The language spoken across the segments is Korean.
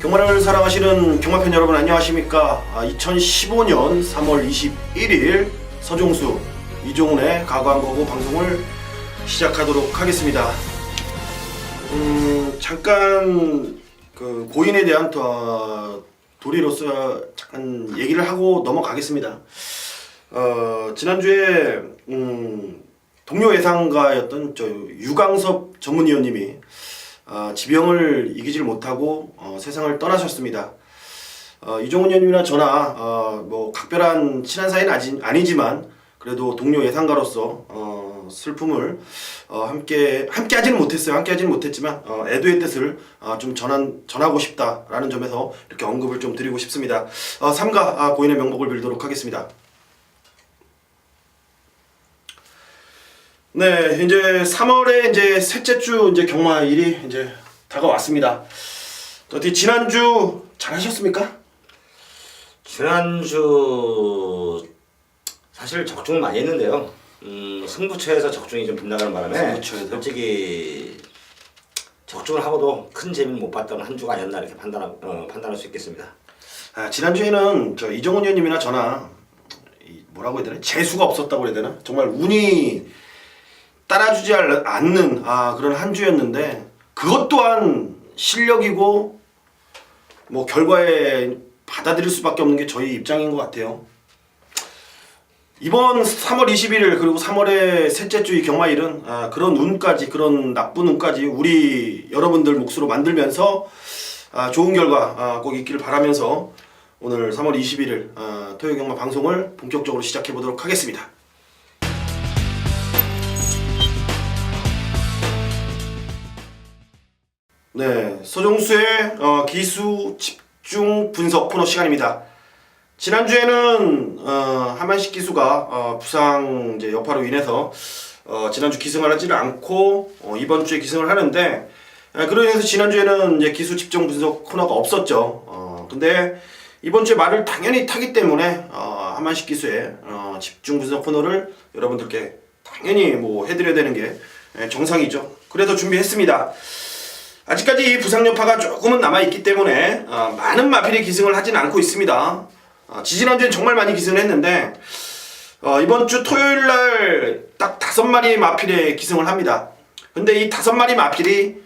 경마를 사랑하시는 경마팬 여러분 안녕하십니까. 2015년 3월 21일 서종수 이종훈의 가광거구 방송을 시작하도록 하겠습니다. 잠깐 그 고인에 대한 도리로서 잠깐 얘기를 하고 넘어가겠습니다. 지난주에 동료 예상가였던 유광섭 전문위원님이 지병을 이기질 못하고 세상을 떠나셨습니다. 이종훈 의원님이나 저나 뭐 각별한 친한 사이는 아니지만 그래도 동료 예상가로서 슬픔을 함께 하지는 못했어요. 함께 하지는 못했지만 애도의 뜻을 좀 전하고 싶다라는 점에서 이렇게 언급을 좀 드리고 싶습니다. 삼가 고인의 명복을 빌도록 하겠습니다. 네, 이제 3월에 이제 셋째 주 이제 경마일이 이제 다가왔습니다. 어떻게 지난주 잘 하셨습니까? 지난주 사실 적중을 많이 했는데요. 승부처에서 적중이 좀 빗나가는 바람에 솔직히 적중을 하고도 큰 재미는 못 봤던 한 주가 아니었나 이렇게 판단할 수 있겠습니다. 지난주에는 이종훈 의원님이나 저나 뭐라고 해야 되나? 재수가 없었다고 해야 되나? 정말 운이 따라주지 않는 그런 한 주였는데 그것 또한 실력이고 뭐 결과에 받아들일 수밖에 없는 게 저희 입장인 것 같아요. 이번 3월 21일 그리고 3월의 셋째 주 이 경마일은 그런 운까지 그런 나쁜 운까지 우리 여러분들 몫으로 만들면서 좋은 결과 꼭 있기를 바라면서 오늘 3월 21일 토요 경마 방송을 본격적으로 시작해 보도록 하겠습니다. 네, 서종수의 기수 집중 분석 코너 시간입니다. 지난주에는 한만식 기수가 부상 이제 여파로 인해서 지난주 기승을 하지를 않고 이번 주에 기승을 하는데 그로 인해서 지난주에는 이제 기수 집중 분석 코너가 없었죠. 근데 이번 주에 말을 당연히 타기 때문에 한만식 기수의 집중 분석 코너를 여러분들께 당연히 뭐 해드려야 되는 게 정상이죠. 그래서 준비했습니다. 아직까지 이 부상 여파가 조금은 남아있기 때문에 많은 마필이 기승을 하진 않고 있습니다. 지지난주엔 정말 많이 기승을 했는데 이번 주 토요일날 딱 5마리 마필에 기승을 합니다. 근데 이 5마리 마필이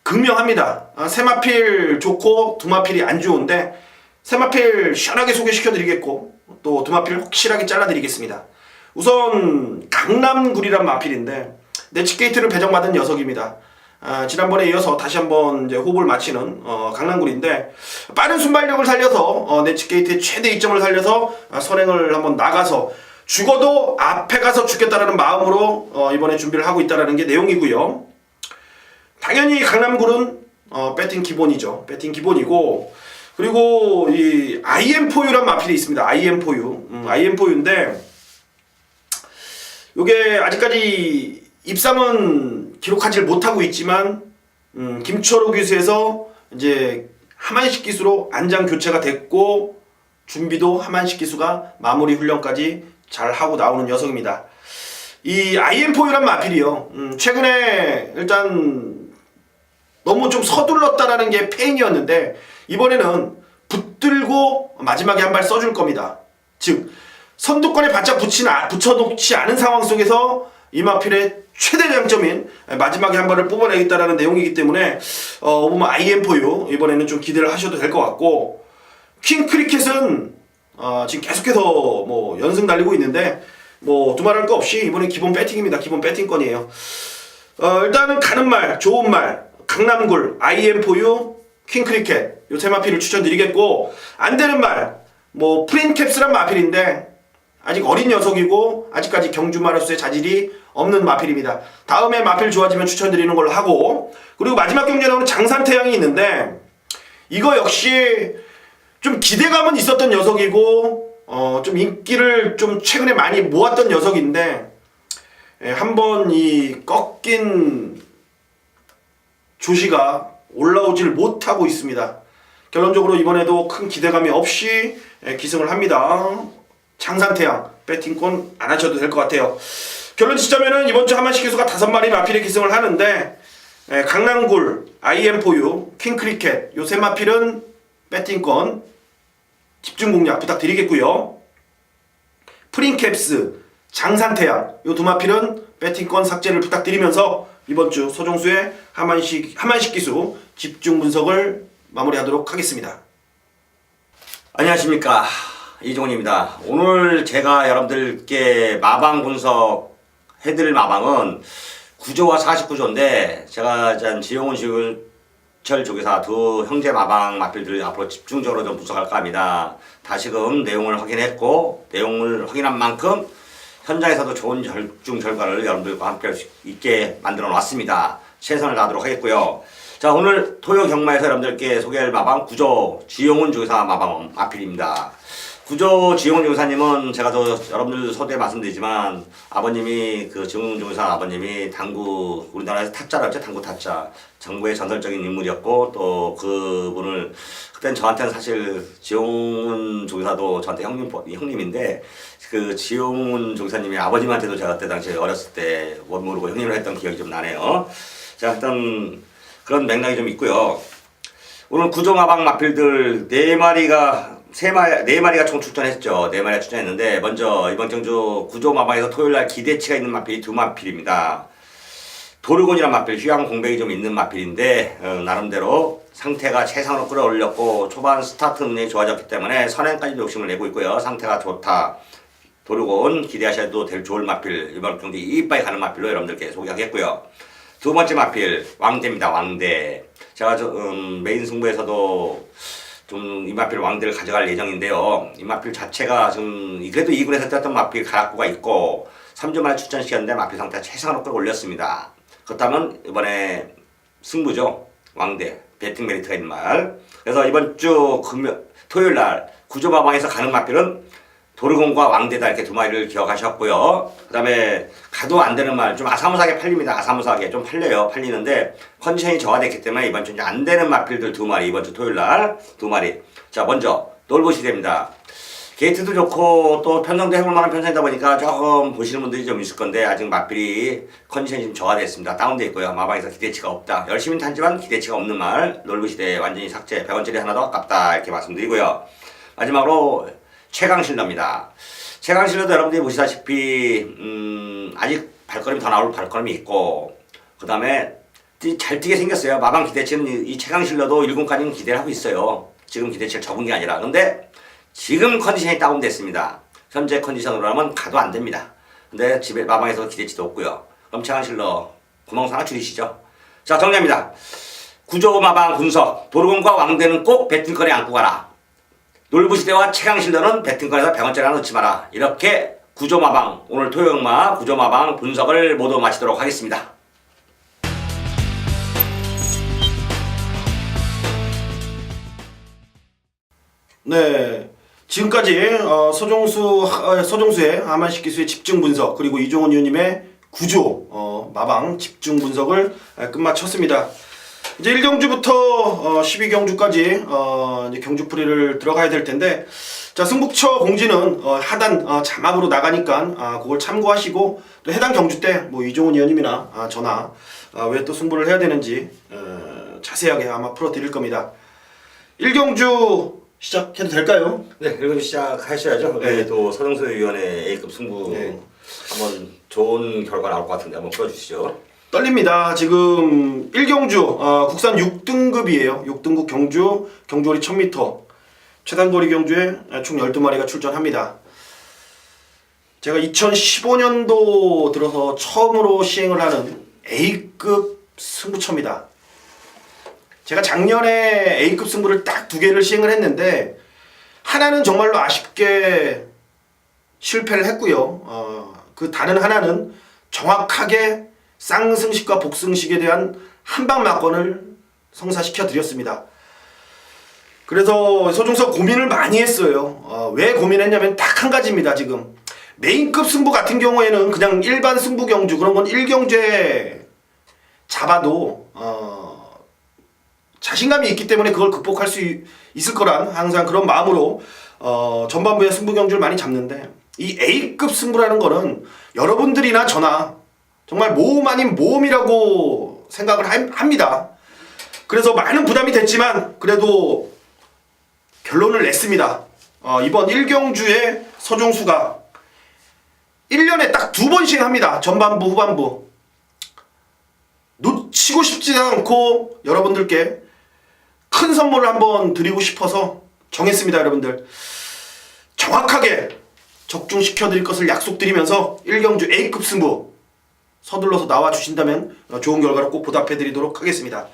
극명합니다. 3마필 좋고 2마필이 안 좋은데 3마필 시원하게 소개시켜드리겠고 또 2마필 확실하게 잘라드리겠습니다. 우선 강남굴이란 마필인데 내치게이트를 배정받은 녀석입니다. 지난번에 이어서 다시 한번 이제 호흡을 마치는 강남굴인데 빠른 순발력을 살려서 내치게이트의 최대 이점을 살려서 선행을 한번 나가서 죽어도 앞에 가서 죽겠다라는 마음으로 이번에 준비를 하고 있다라는 게 내용이고요. 당연히 강남굴은 배팅 기본이죠. 배팅 기본이고 그리고 이 IM4U란 마필이 있습니다. IM4U. IM4U인데 요게 아직까지 입상은 기록하지 못하고 있지만 김철호 기수에서 이제 하만식 기수로 안장 교체가 됐고 준비도 하만식 기수가 마무리 훈련까지 잘 하고 나오는 녀석입니다. 이 IM4U란 마필이요. 최근에 일단 너무 좀 서둘렀다라는 게 페인이었는데 이번에는 붙들고 마지막에 한 발 써줄 겁니다. 즉 선두권에 바짝 붙여놓지 않은 상황 속에서 이 마필의 최대 장점인 마지막에 한 발을 뽑아내겠다라는 내용이기 때문에 보면 IM4U 이번에는 좀 기대를 하셔도 될 것 같고 킹크리켓은 지금 계속해서 뭐 연승 달리고 있는데 뭐 두말할 거 없이 이번엔 기본 배팅입니다. 기본 배팅권이에요. 일단은 가는 말, 좋은 말, 강남굴, IM4U, 킹크리켓 요 세 마필을 추천드리겠고 안 되는 말, 뭐 프린캡스란 마필인데 아직 어린 녀석이고 아직까지 경주 마라소의 자질이 없는 마필입니다. 다음에 마필 좋아지면 추천드리는 걸로 하고 그리고 마지막 경기에 나오는 장산태양이 있는데 이거 역시 좀 기대감은 있었던 녀석이고 좀 인기를 좀 최근에 많이 모았던 녀석인데 한번 이 꺾인 조시가 올라오질 못하고 있습니다. 결론적으로 이번에도 큰 기대감이 없이 기승을 합니다. 장산태양 배팅권 안 하셔도 될 것 같아요. 결론 짓자면은 이번 주 한만식 기수가 5마리 마필에 기승을 하는데 강남굴, IM4U, 킹크리켓 요 세 마필은 배팅권 집중 공략 부탁드리겠고요. 프린캡스, 장산태양 요 두 마필은 배팅권 삭제를 부탁드리면서 이번 주 서종수의 하만식 기수 집중 분석을 마무리하도록 하겠습니다. 안녕하십니까, 이종훈입니다. 오늘 제가 여러분들께 마방 분석 해드릴 마방은 9조와 49조인데 제가 지용훈 지구철 조교사 두 형제 마방 마필들을 앞으로 집중적으로 좀 분석할까 합니다. 다시금 내용을 확인했고 내용을 확인한 만큼 현장에서도 좋은 절중 결과를 여러분들과 함께 할 수 있게 만들어 놨습니다. 최선을 다하도록 하겠고요. 자, 오늘 토요 경마에서 여러분들께 소개할 마방 9조 지용훈 조교사 마방 마필입니다. 9조 지용훈 조교사님은 제가 여러분들 서두에 말씀드리지만 아버님이 지용훈 조교사 아버님이 당구 우리나라에서 타짜라고 했죠. 당구 타짜. 정부의 전설적인 인물이었고 또 그분을 그땐 저한테는 사실 지용훈 조교사도 저한테 형님인데 지용훈 조교사님이 아버님한테도 제가 그때 당시에 어렸을 때 못 모르고 형님을 했던 기억이 좀 나네요. 자, 일단 그런 맥락이 좀 있고요. 오늘 9조 마방 마필들 4마리가 총 출전했죠. 4마리가 출전했는데 먼저 이번 경주 9조 마방에서 토요일날 기대치가 있는 마필이 2마필입니다. 도르곤이란 마필, 휴양 공백이 좀 있는 마필인데 나름대로 상태가 최상으로 끌어올렸고 초반 스타트 능력이 좋아졌기 때문에 선행까지도 욕심을 내고 있고요. 상태가 좋다. 도르곤 기대하셔도 될 좋을 마필, 이번 경기 이빠이 가는 마필로 여러분들께 소개하겠고요. 두 번째 마필 왕대입니다. 왕대. 제가 메인 승부에서도 좀 이 마필 왕대를 가져갈 예정인데요. 이 마필 자체가 그래도 2군에서 떴던 마필 가락구가 있고 3주 만에 출전시켰는데 마필 상태가 최상으로 끌어올렸습니다. 그렇다면 이번에 승부죠. 왕대 배팅 메리트가 있는 말. 그래서 이번 주 토요일날 9조 마방에서 가는 마필은 도르곤과 왕대다 이렇게 두 마리를 기억하셨고요. 그 다음에 가도 안 되는 말, 좀 아사무사하게 팔립니다. 아사무사하게 좀 팔리는데 컨디션이 저하됐기 때문에 이번 주 이제 안 되는 마필들 두 마리, 이번 주 토요일날 두 마리. 자, 먼저 놀보시대입니다. 게이트도 좋고 또 편성도 해볼 만한 편성이다 보니까 조금 보시는 분들이 좀 있을 건데 아직 마필이 컨디션이 좀 저하됐습니다. 다운돼 있고요. 마방에서 기대치가 없다. 열심히 탄지만 기대치가 없는 말, 놀보시대 완전히 삭제, 100원짜리 하나도 아깝다 이렇게 말씀드리고요. 마지막으로 최강실러입니다. 최강실러도 여러분들이 보시다시피 아직 발걸음이 더 나올 발걸음이 있고 그 다음에 잘 뛰게 생겼어요. 마방 기대치는 이 최강실러도 1군까지는 기대를 하고 있어요. 지금 기대치가 적은 게 아니라. 근데 지금 컨디션이 다운됐습니다. 현재 컨디션으로 하면 가도 안 됩니다. 근데 집에 마방에서 기대치도 없고요. 그럼 최강실러 구멍 하나 줄이시죠. 자, 정리합니다. 9조 마방 분석. 도르곤과 왕대는 꼭 배팅권에 안고 가라. 놀부시대와 최강실러는 배팅권에서 100원짜리 하나 넣지 마라. 이렇게 9조 마방, 오늘 토요일마 9조 마방 분석을 모두 마치도록 하겠습니다. 네, 지금까지 서종수의 하만식 기수의 집중 분석 그리고 이종훈 위원님의 9조 마방 집중 분석을 끝마쳤습니다. 이제 1경주부터 12경주까지 이제 경주풀이를 들어가야 될 텐데, 자, 승북처 공지는 하단 자막으로 나가니까 그걸 참고하시고 또 해당 경주 때 뭐 이종훈 위원님이나 저나 왜 또 승부를 해야 되는지 자세하게 아마 풀어드릴 겁니다. 1경주 시작해도 될까요? 네, 1경주 시작하셔야죠. 네. 또 서정수 위원의 A급 승부 네. 한번 좋은 결과 나올 것 같은데 한번 풀어주시죠. 떨립니다. 지금 1경주 국산 6등급이에요. 6등급 경주거리 1000m 최단거리 경주에 총 12마리가 출전합니다. 제가 2015년도 들어서 처음으로 시행을 하는 A급 승부처입니다. 제가 작년에 A급 승부를 딱 2개를 시행을 했는데 하나는 정말로 아쉽게 실패를 했고요. 그 다른 하나는 정확하게 쌍승식과 복승식에 대한 한방 막건을 성사시켜 드렸습니다. 그래서 서종석 고민을 많이 했어요. 왜 고민했냐면 딱 한 가지입니다. 지금 메인급 승부 같은 경우에는 그냥 일반 승부 경주 그런 건 1경주에 잡아도 자신감이 있기 때문에 그걸 극복할 수 있을 거란 항상 그런 마음으로 전반부에 승부 경주를 많이 잡는데, 이 A급 승부라는 거는 여러분들이나 저나 정말 모험 아닌 모험이라고 생각을 합니다. 그래서 많은 부담이 됐지만 그래도 결론을 냈습니다. 이번 1경주에 서종수가 1년에 딱 2번씩 합니다. 전반부 후반부. 놓치고 싶지 않고 여러분들께 큰 선물을 한번 드리고 싶어서 정했습니다. 여러분들 정확하게 적중시켜 드릴 것을 약속드리면서 1경주 A급 승부 서둘러서 나와주신다면 좋은 결과로 꼭 보답해 드리도록 하겠습니다.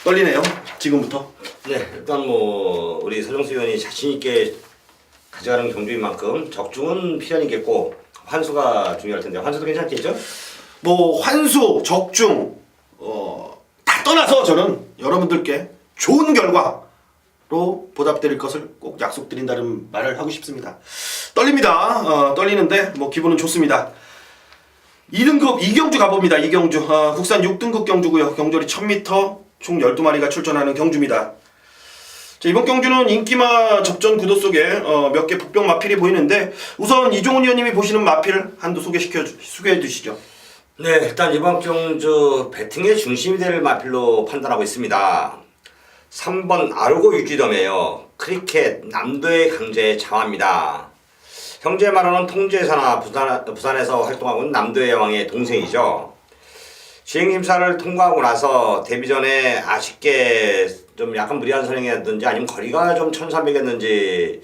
떨리네요. 지금부터. 네, 일단 뭐 우리 서정수 의원이 자신 있게 가져가는 경주인 만큼 적중은 필연이겠고 환수가 중요할 텐데 환수도 괜찮겠죠? 뭐 환수, 적중 다 떠나서 저는 여러분들께 좋은 결과로 보답드릴 것을 꼭 약속드린다는 말을 하고 싶습니다. 떨립니다. 떨리는데 뭐 기분은 좋습니다. 2등급 2경주 가봅니다. 2경주 국산 6등급 경주고요. 경절이 1000m 총 12마리가 출전하는 경주입니다. 자, 이번 경주는 인기마 접전 구도 속에 몇 개 복병 마필이 보이는데 우선 이종훈 의원님이 보시는 마필 한두 소개해 주시죠. 네, 일단 이번 경주 배팅의 중심이 될 마필로 판단하고 있습니다. 3번 아르고 유지덤이에요. 크리켓 남도의 강자의 자화입니다. 형제 만화는 통제사나 부산에서 활동하고 있는 남도의 여왕의 동생이죠. 시행심사를 통과하고 나서 데뷔 전에 아쉽게 좀 약간 무리한 선행이었든지 아니면 거리가 좀 1300이었는지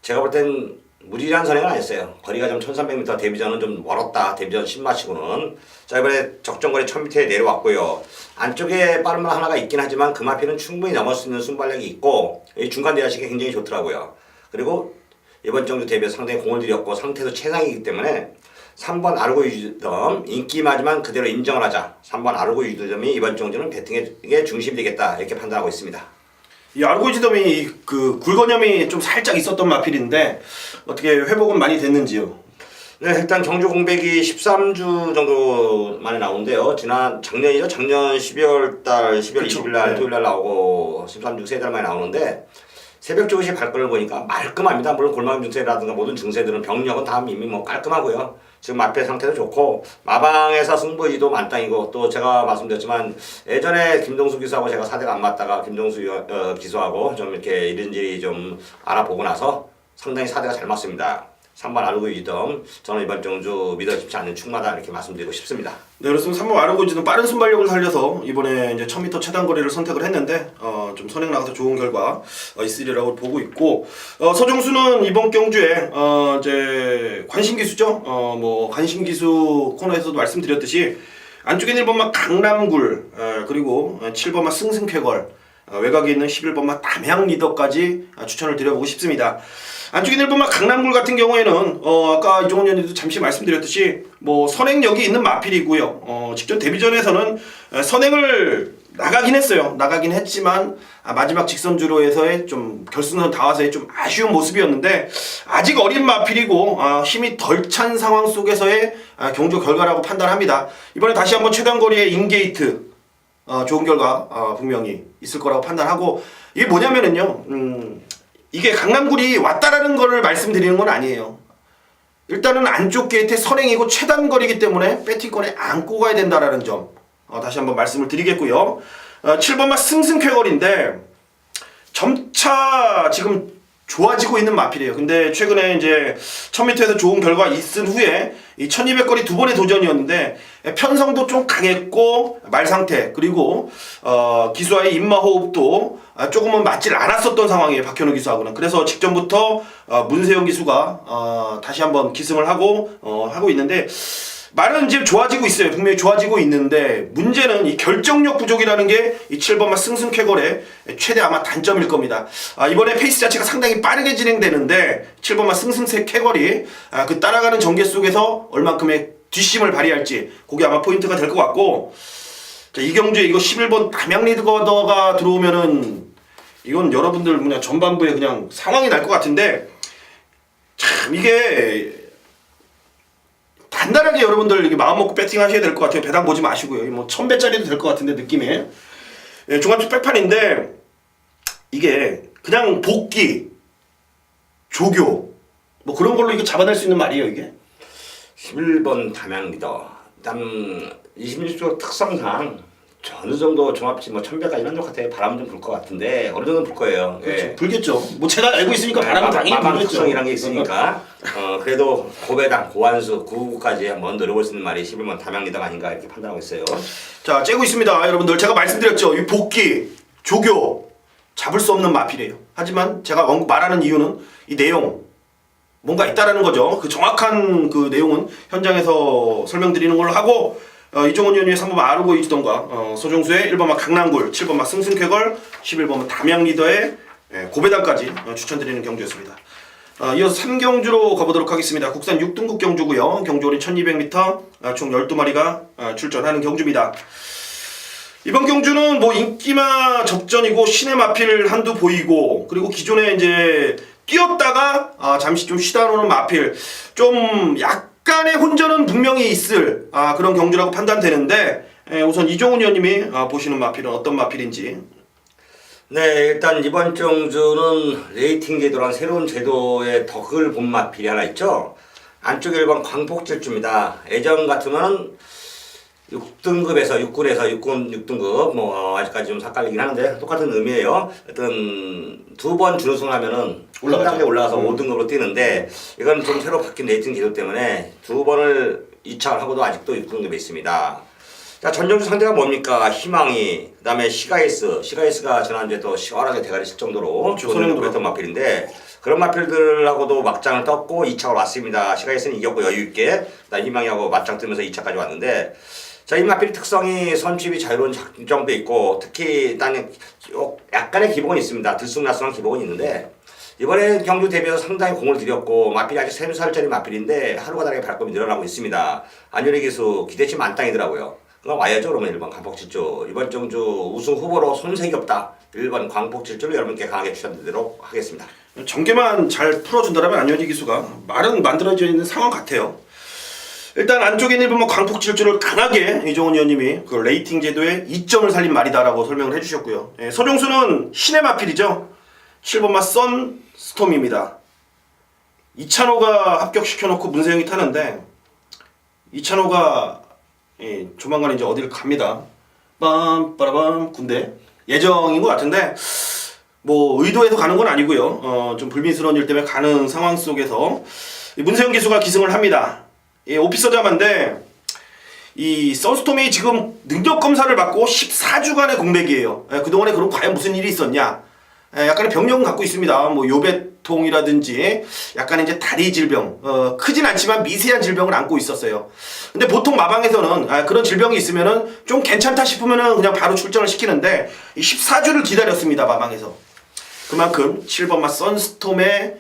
제가 볼 땐 무리한 선행은 아니었어요. 거리가 좀 1300m 데뷔 전은 좀 멀었다. 데뷔 전 신마치고는. 자, 이번에 적정거리 1000m에 내려왔고요. 안쪽에 빠른 말 하나가 있긴 하지만 그 마필은 충분히 넘을 수 있는 순발력이 있고 중간 대하식이 굉장히 좋더라고요. 그리고 이번 경주 데뷔에 상당히 공을 들였고 상태도 최상이기 때문에 3번 아르고 유지덤 인기마지만 그대로 인정을 하자. 3번 아르고 유지덤이 이번 경주는 배팅의 중심이 되겠다 이렇게 판단하고 있습니다. 이 아르고 유지덤이 그 굴건염이 좀 살짝 있었던 마필인데 어떻게 회복은 많이 됐는지요? 네, 일단 경주 공백이 13주 정도 만에 나오는데요. 작년이죠. 작년 12월 20일 날 토요일 날 나오고 13주 3달 만에 나오는데 새벽 조시 발걸음을 보니까 말끔합니다. 물론 골마금 증세라든가 모든 증세들은 병력은 다 이미 뭐 깔끔하고요. 지금 앞에 상태도 좋고 마방에서 승부의도 만땅이고 또 제가 말씀드렸지만 예전에 김동수 기수하고 제가 사대가 안 맞다가 김동수 기수하고 좀 이렇게 이런저런 좀 알아보고 나서 상당히 사대가 잘 맞습니다. 3번 아르고 유지덤 저는 이번 경주 믿어지지 않는 충마다 이렇게 말씀드리고 싶습니다. 네, 그렇습니다. 3번 아르고 유지덤 빠른 순발력을 살려서 이번에 이제 1000m 최단 거리를 선택을 했는데 좀 선행 나가서 좋은 결과 있으리라고 보고 있고 서정수는 이번 경주에 이제 관심기수죠. 뭐 관심기수 코너에서도 말씀드렸듯이 안쪽에 1번마 강남굴 그리고 7번마 승승쾌걸 외곽에 있는 11번마 담양 리더까지 추천을 드려보고 싶습니다. 안쪽에 1번마 강남굴 같은 경우에는 아까 이종훈 의원님도 잠시 말씀드렸듯이 뭐 선행력이 있는 마필이고요. 직전 데뷔전에서는 선행을 나가긴 했어요. 나가긴 했지만 마지막 직선주로에서의 좀 결승선 다 와서의 좀 아쉬운 모습이었는데 아직 어린 마필이고 힘이 덜 찬 상황 속에서의 경주 결과라고 판단합니다. 이번에 다시 한번 최단거리의 인게이트 좋은 결과 분명히 있을 거라고 판단하고 이게 뭐냐면은요. 이게 강남굴이 왔다라는 거를 말씀드리는 건 아니에요. 일단은 안쪽 게이트의 선행이고 최단거리이기 때문에 배팅권에 안고 가야 된다라는 점 다시 한번 말씀을 드리겠고요. 7번마 승승쾌걸인데 점차 지금 좋아지고 있는 마필이에요. 근데 최근에 이제 1000m에서 좋은 결과 있은 후에 이 1200거리 두 번의 도전이었는데 편성도 좀 강했고 말 상태 그리고 기수와의 입마 호흡도 조금은 맞질 않았었던 상황이에요. 박현우 기수하고는. 그래서 직전부터 문세영 기수가 다시 한번 기승을 하고 있는데 말은 이제 좋아지고 있어요. 분명히 좋아지고 있는데 문제는 이 결정력 부족이라는 게 이 7번마 승승쾌걸의 최대 아마 단점일 겁니다. 이번에 페이스 자체가 상당히 빠르게 진행되는데 7번마 승승쾌걸이 그 따라가는 전개 속에서 얼만큼의 뒷심을 발휘할지 그게 아마 포인트가 될 것 같고 자, 이 경주에 이거 11번 담양 리더가 들어오면은 이건 여러분들 그냥 전반부에 그냥 상황이 날 것 같은데 참 이게 간단하게 여러분들 이게 마음 먹고 배팅 하셔야 될 것 같아요. 배당 보지 마시고요. 뭐 1000배짜리도 될 것 같은데 느낌에 종합주 백판인데 이게 그냥 복귀 조교 뭐 그런 걸로 이거 잡아낼 수 있는 말이에요 이게. 11번 담양 리더. 일단 26조 특성상 어느 정도 종합지 뭐 1000배까지 한것 같아요. 바람 좀 불 것 같은데 어느 정도 불 거예요. 그렇죠. 예. 불겠죠. 뭐 제가 알고 있으니까 바람은 당연히 마방 불겠죠. 특성이란 게 있으니까 그래도 고배당, 고환수, 9구까지 한번 노려볼 수 있는 말이 11번 담양리당 아닌가 이렇게 판단하고 있어요. 자, 째고 있습니다. 여러분들 제가 말씀드렸죠. 이 복귀, 조교 잡을 수 없는 마필이에요. 하지만 제가 말하는 이유는 이 내용 뭔가 있다라는 거죠. 그 정확한 그 내용은 현장에서 설명드리는 걸로 하고 이종훈 의원의 3번마 아르고 이주던과 소종수의 1번마 강남굴, 7번마 승승쾌걸, 11번마 담양리더의 고배당까지 추천드리는 경주였습니다. 이어서 3경주로 가보도록 하겠습니다. 국산 6등급 경주고요. 경주거리 1200m, 총 12마리가 출전하는 경주입니다. 이번 경주는 뭐 인기마 접전이고 신의 마필 한두 보이고, 그리고 기존에 이제 뛰었다가 잠시 좀 쉬다 노는 마필, 좀 약간의 혼전은 분명히 있을 그런 경주라고 판단되는데, 우선 이종훈 의원님이 보시는 마필은 어떤 마필인지. 네, 일단 이번 경주는 레이팅 제도란 새로운 제도의 덕을 본 마필이 하나 있죠. 안쪽 1번 광폭질주입니다. 예전 같으면 6등급에서 6군에서 6군 6등급 뭐 아직까지 좀 삭갈리긴 하는데 똑같은 의미예요. 어떤 두 번 준우승 하면은 한 단계 올라가서 5등급으로 뛰는데, 이건 좀 새로 바뀐 레이팅 제도 때문에 두 번을 이착을 하고도 아직도 6등급에 있습니다. 자, 전정주 상대가 뭡니까? 희망이, 그 다음에 시가이스가 지난주에 또 시원하게 대가리 칠 정도로 좋은 했던 마필인데, 그런 마필들하고도 막장을 떴고 2착을 왔습니다. 시가이스는 이겼고 여유있게, 그다음 희망이하고 맞짱 뜨면서 2차까지 왔는데, 자, 이 마필 특성이 선취입이 자유로운 장점도 있고, 특히 일단 약간의 기복은 있습니다. 들쑥날쑥한 기복은 있는데, 이번에 경주 대비해서 상당히 공을 들였고, 마필이 아직 3살짜리 마필인데 하루가 다르게 발걸음이 늘어나고 있습니다. 안윤희 기수 기대치 만땅이더라고요. 그럼 와야죠. 그러면 1번 광폭질주. 이번 경주 우승 후보로 손색이 없다. 1번 광폭질주를 여러분께 강하게 추천드리도록 하겠습니다. 전개만 잘 풀어준다면 안현희 기수가 말은 만들어져 있는 상황 같아요. 일단 안쪽에 있는 1번 광폭질주를 강하게 이종훈 의원님이 그 레이팅 제도에 이점을 살린 말이다라고 설명을 해주셨고요. 서종수는 신의 마필이죠. 7번마 선스톰입니다. 이찬호가 합격시켜놓고 문세영이 타는데, 이찬호가 조만간 이제 어디를 갑니다. 빰빠라밤 군대 예정인 것 같은데, 뭐 의도해서 가는 건 아니고요. 좀 불미스러운 일 때문에 가는 상황 속에서 문세영 기수가 기승을 합니다. 오피서자만데 이 선스톰이 지금 능력 검사를 받고 14주간의 공백이에요. 그동안에 그럼 과연 무슨 일이 있었냐? 약간의 병력은 갖고 있습니다. 뭐 요배통이라든지 약간 이제 다리 질병, 크진 않지만 미세한 질병을 안고 있었어요. 근데 보통 마방에서는 그런 질병이 있으면은 좀 괜찮다 싶으면은 그냥 바로 출전을 시키는데 14주를 기다렸습니다. 마방에서. 그만큼 7번마 선스톰에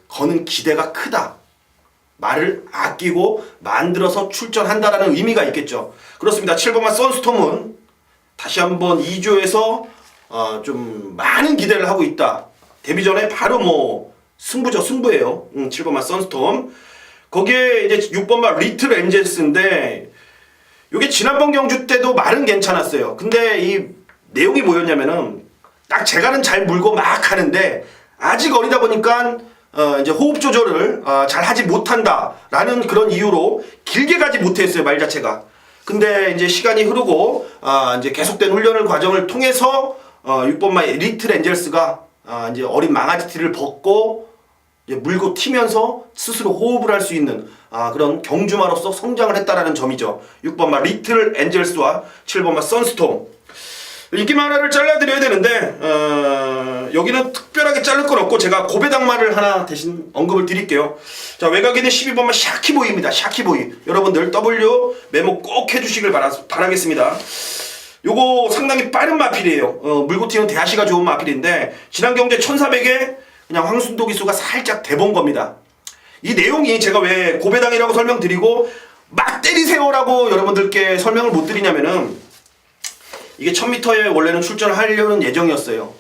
거는 기대가 크다. 말을 아끼고 만들어서 출전한다라는 의미가 있겠죠. 그렇습니다. 7번마 선스톰은 다시 한번 2조에서 좀 많은 기대를 하고 있다. 데뷔 전에 바로 뭐 승부예요. 7번마 선스톰. 거기에 이제 6번마 리틀 엔젤스인데, 요게 지난번 경주 때도 말은 괜찮았어요. 근데 이 내용이 뭐였냐면은 딱 제가는 잘 물고 막 하는데 아직 어리다 보니까 이제 호흡 조절을 잘 하지 못한다라는 그런 이유로 길게 가지 못했어요, 말 자체가. 근데 이제 시간이 흐르고 이제 계속된 훈련을 과정을 통해서 6번마 리틀 엔젤스가 이제 어린 망아지티를 벗고 이제 물고 튀면서 스스로 호흡을 할 수 있는 그런 경주마로서 성장을 했다라는 점이죠. 6번마 리틀 엔젤스와 7번마 선스톰. 인기마라를 잘라드려야 되는데 여기는 특별하게 자를 건 없고 제가 고배당마를 하나 대신 언급을 드릴게요. 자, 외곽에는 12번마 샤키보이입니다. 샤키보이. 여러분들 W 메모 꼭 해주시길 바라겠습니다. 요거 상당히 빠른 마필이에요. 물고 튀는 대하시가 좋은 마필인데 지난 경주에 1400에 그냥 황순도 기수가 살짝 대본 겁니다. 이 내용이 제가 왜 고배당이라고 설명드리고 막 때리세요라고 여러분들께 설명을 못 드리냐면은, 이게 1000m에 원래는 출전을 하려는 예정이었어요.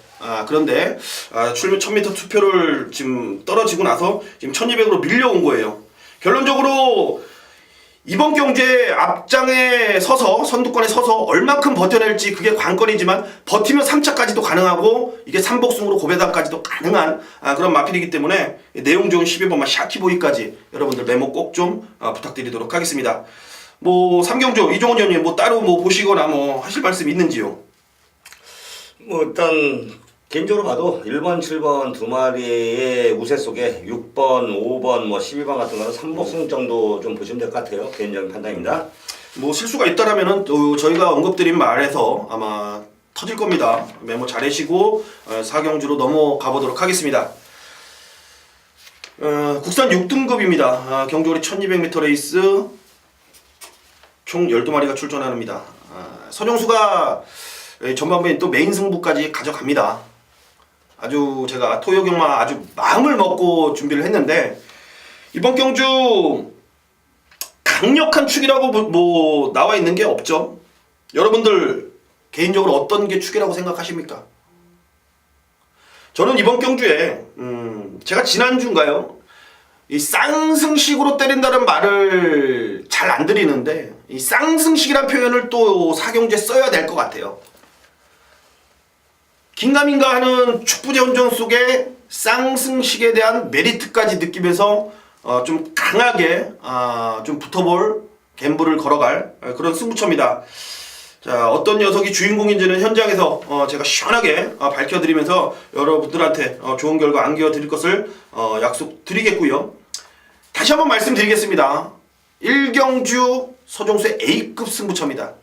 그런데 1000m 투표를 지금 떨어지고 나서 지금 1200으로 밀려온 거예요. 결론적으로 이번 경주에 앞장에 서서 선두권에 서서 얼만큼 버텨낼지 그게 관건이지만, 버티면 3차까지도 가능하고 이게 3복승으로 고배당까지도 가능한 그런 마필이기 때문에 내용 좋은 12번마 샤키보이까지 여러분들 메모 꼭 좀 부탁드리도록 하겠습니다. 뭐 삼경주 이종훈 의원님 뭐 따로 뭐 보시거나 뭐 하실 말씀 있는지요? 뭐 일단 개인적으로 봐도 1번, 7번 두 마리의 우세 속에 6번, 5번, 뭐 12번 같은 거는 3복승 정도 좀 보시면 될 것 같아요. 개인적인 판단입니다. 뭐 실수가 있다라면은 또 저희가 언급드린 말에서 아마 터질 겁니다. 메모 잘하시고 4경주로 넘어가 보도록 하겠습니다. 국산 6등급입니다. 경주거리 1200m 레이스 총 12마리가 출전합니다. 서정수가 전반부에 또 메인 승부까지 가져갑니다. 아주 제가 토요경마 아주 마음을 먹고 준비를 했는데 이번 경주 강력한 축이라고 뭐 나와 있는 게 없죠. 여러분들 개인적으로 어떤 게 축이라고 생각하십니까? 저는 이번 경주에 제가 지난주인가요? 이 쌍승식으로 때린다는 말을 잘 안 드리는데 이 쌍승식이란 표현을 또 사경주에 써야 될 것 같아요. 긴가민가 하는 축부제 혼전 속에 쌍승식에 대한 메리트까지 느끼면서 좀 강하게 좀 붙어볼 갬블을 걸어갈 그런 승부처입니다. 자, 어떤 녀석이 주인공인지는 현장에서 제가 시원하게 밝혀드리면서 여러분들한테 좋은 결과 안겨드릴 것을 약속드리겠고요. 다시 한번 말씀드리겠습니다. 1경주 서종수의 A급 승부처입니다.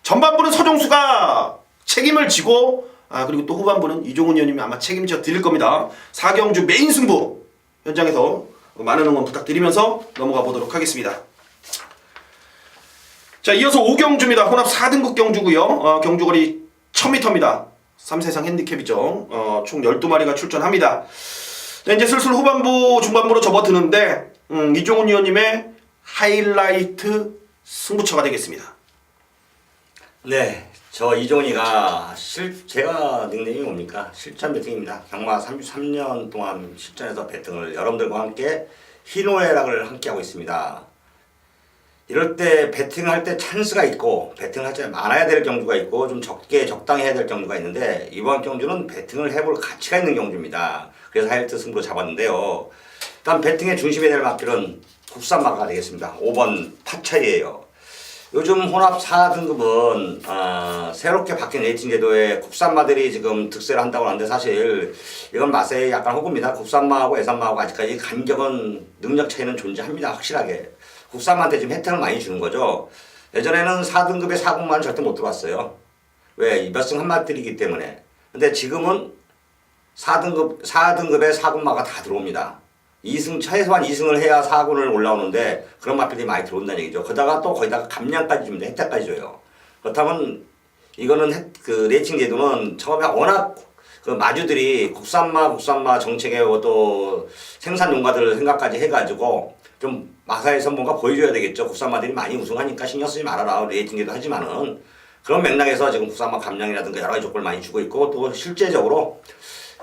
전반부는 서종수가 책임을 지고 그리고 또 후반부는 이종훈 의원님이 아마 책임져 드릴 겁니다. 4경주 메인 승부 현장에서 많은 응원 부탁드리면서 넘어가 보도록 하겠습니다. 자, 이어서 5경주입니다. 혼합 4등급 경주고요. 경주거리 1000m입니다. 3세상 핸디캡이죠. 총 12마리가 출전합니다. 자, 이제 슬슬 후반부, 중반부로 접어드는데 이종훈 의원님의 하이라이트 승부처가 되겠습니다. 네, 저 이종훈이가 제가 닉네임이 뭡니까? 실전 배팅입니다. 경마 33년 동안 실전에서 배팅을 여러분들과 함께 희노애락을 함께 하고 있습니다. 이럴 때 배팅할 때 찬스가 있고 배팅할 때 많아야 될 경주가 있고 좀 적게 적당히 해야 될 경주가 있는데 이번 경주는 배팅을 해볼 가치가 있는 경주입니다. 그래서 하이라이트 승부로 잡았는데요. 일단 배팅의 중심이 될 마필은 국산마가 되겠습니다. 5번 파차이예요. 요즘 혼합 4등급은 새롭게 바뀐 레이팅 제도에 국산마들이 지금 득세를 한다고 하는데 사실 이건 맛에 약간 호구입니다. 국산마하고 애산마하고 아직까지 간격은 능력 차이는 존재합니다. 확실하게. 국산마한테 지금 혜택을 많이 주는 거죠. 예전에는 4등급에 4군마는 절대 못 들어왔어요. 왜? 몇 승 한 마들이기 때문에. 근데 지금은 4등급에 4군마가 다 들어옵니다. 2승, 최소한 2승을 해야 4군을 올라오는데 그런 마필들이 많이 들어온다는 얘기죠. 그러다가 또 거기다가 감량까지 줍니다. 혜택까지 줘요. 그렇다면 이거는 그 레이팅 제도는 처음에 워낙 그 마주들이 국산마 정책에 또 생산 농가들 생각까지 해가지고 좀 마사에서 뭔가 보여줘야 되겠죠. 국산마들이 많이 우승하니까 신경 쓰지 말아라. 레이팅제도 하지만은 그런 맥락에서 지금 국산마 감량이라든가 여러 가지 조건을 많이 주고 있고 또 실제적으로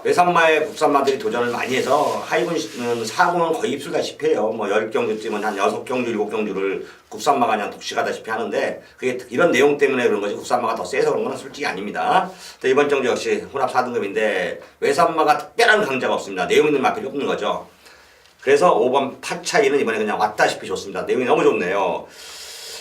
외산마에 국산마들이 도전을 많이 해서 하이군 4군은 거의 입술다시피 해요. 뭐 10경주쯤은 한 6경주, 7경주를 국산마가 그냥 독식하다시피 하는데 그게 이런 내용 때문에 그런 거지 국산마가 더 세서 그런 건 솔직히 아닙니다. 이번 경주 역시 혼합 4등급인데 외산마가 특별한 강자가 없습니다. 내용 있는 마필이 없는 거죠. 그래서 5번 파차이는 이번에 그냥 왔다시피 좋습니다. 내용이 너무 좋네요.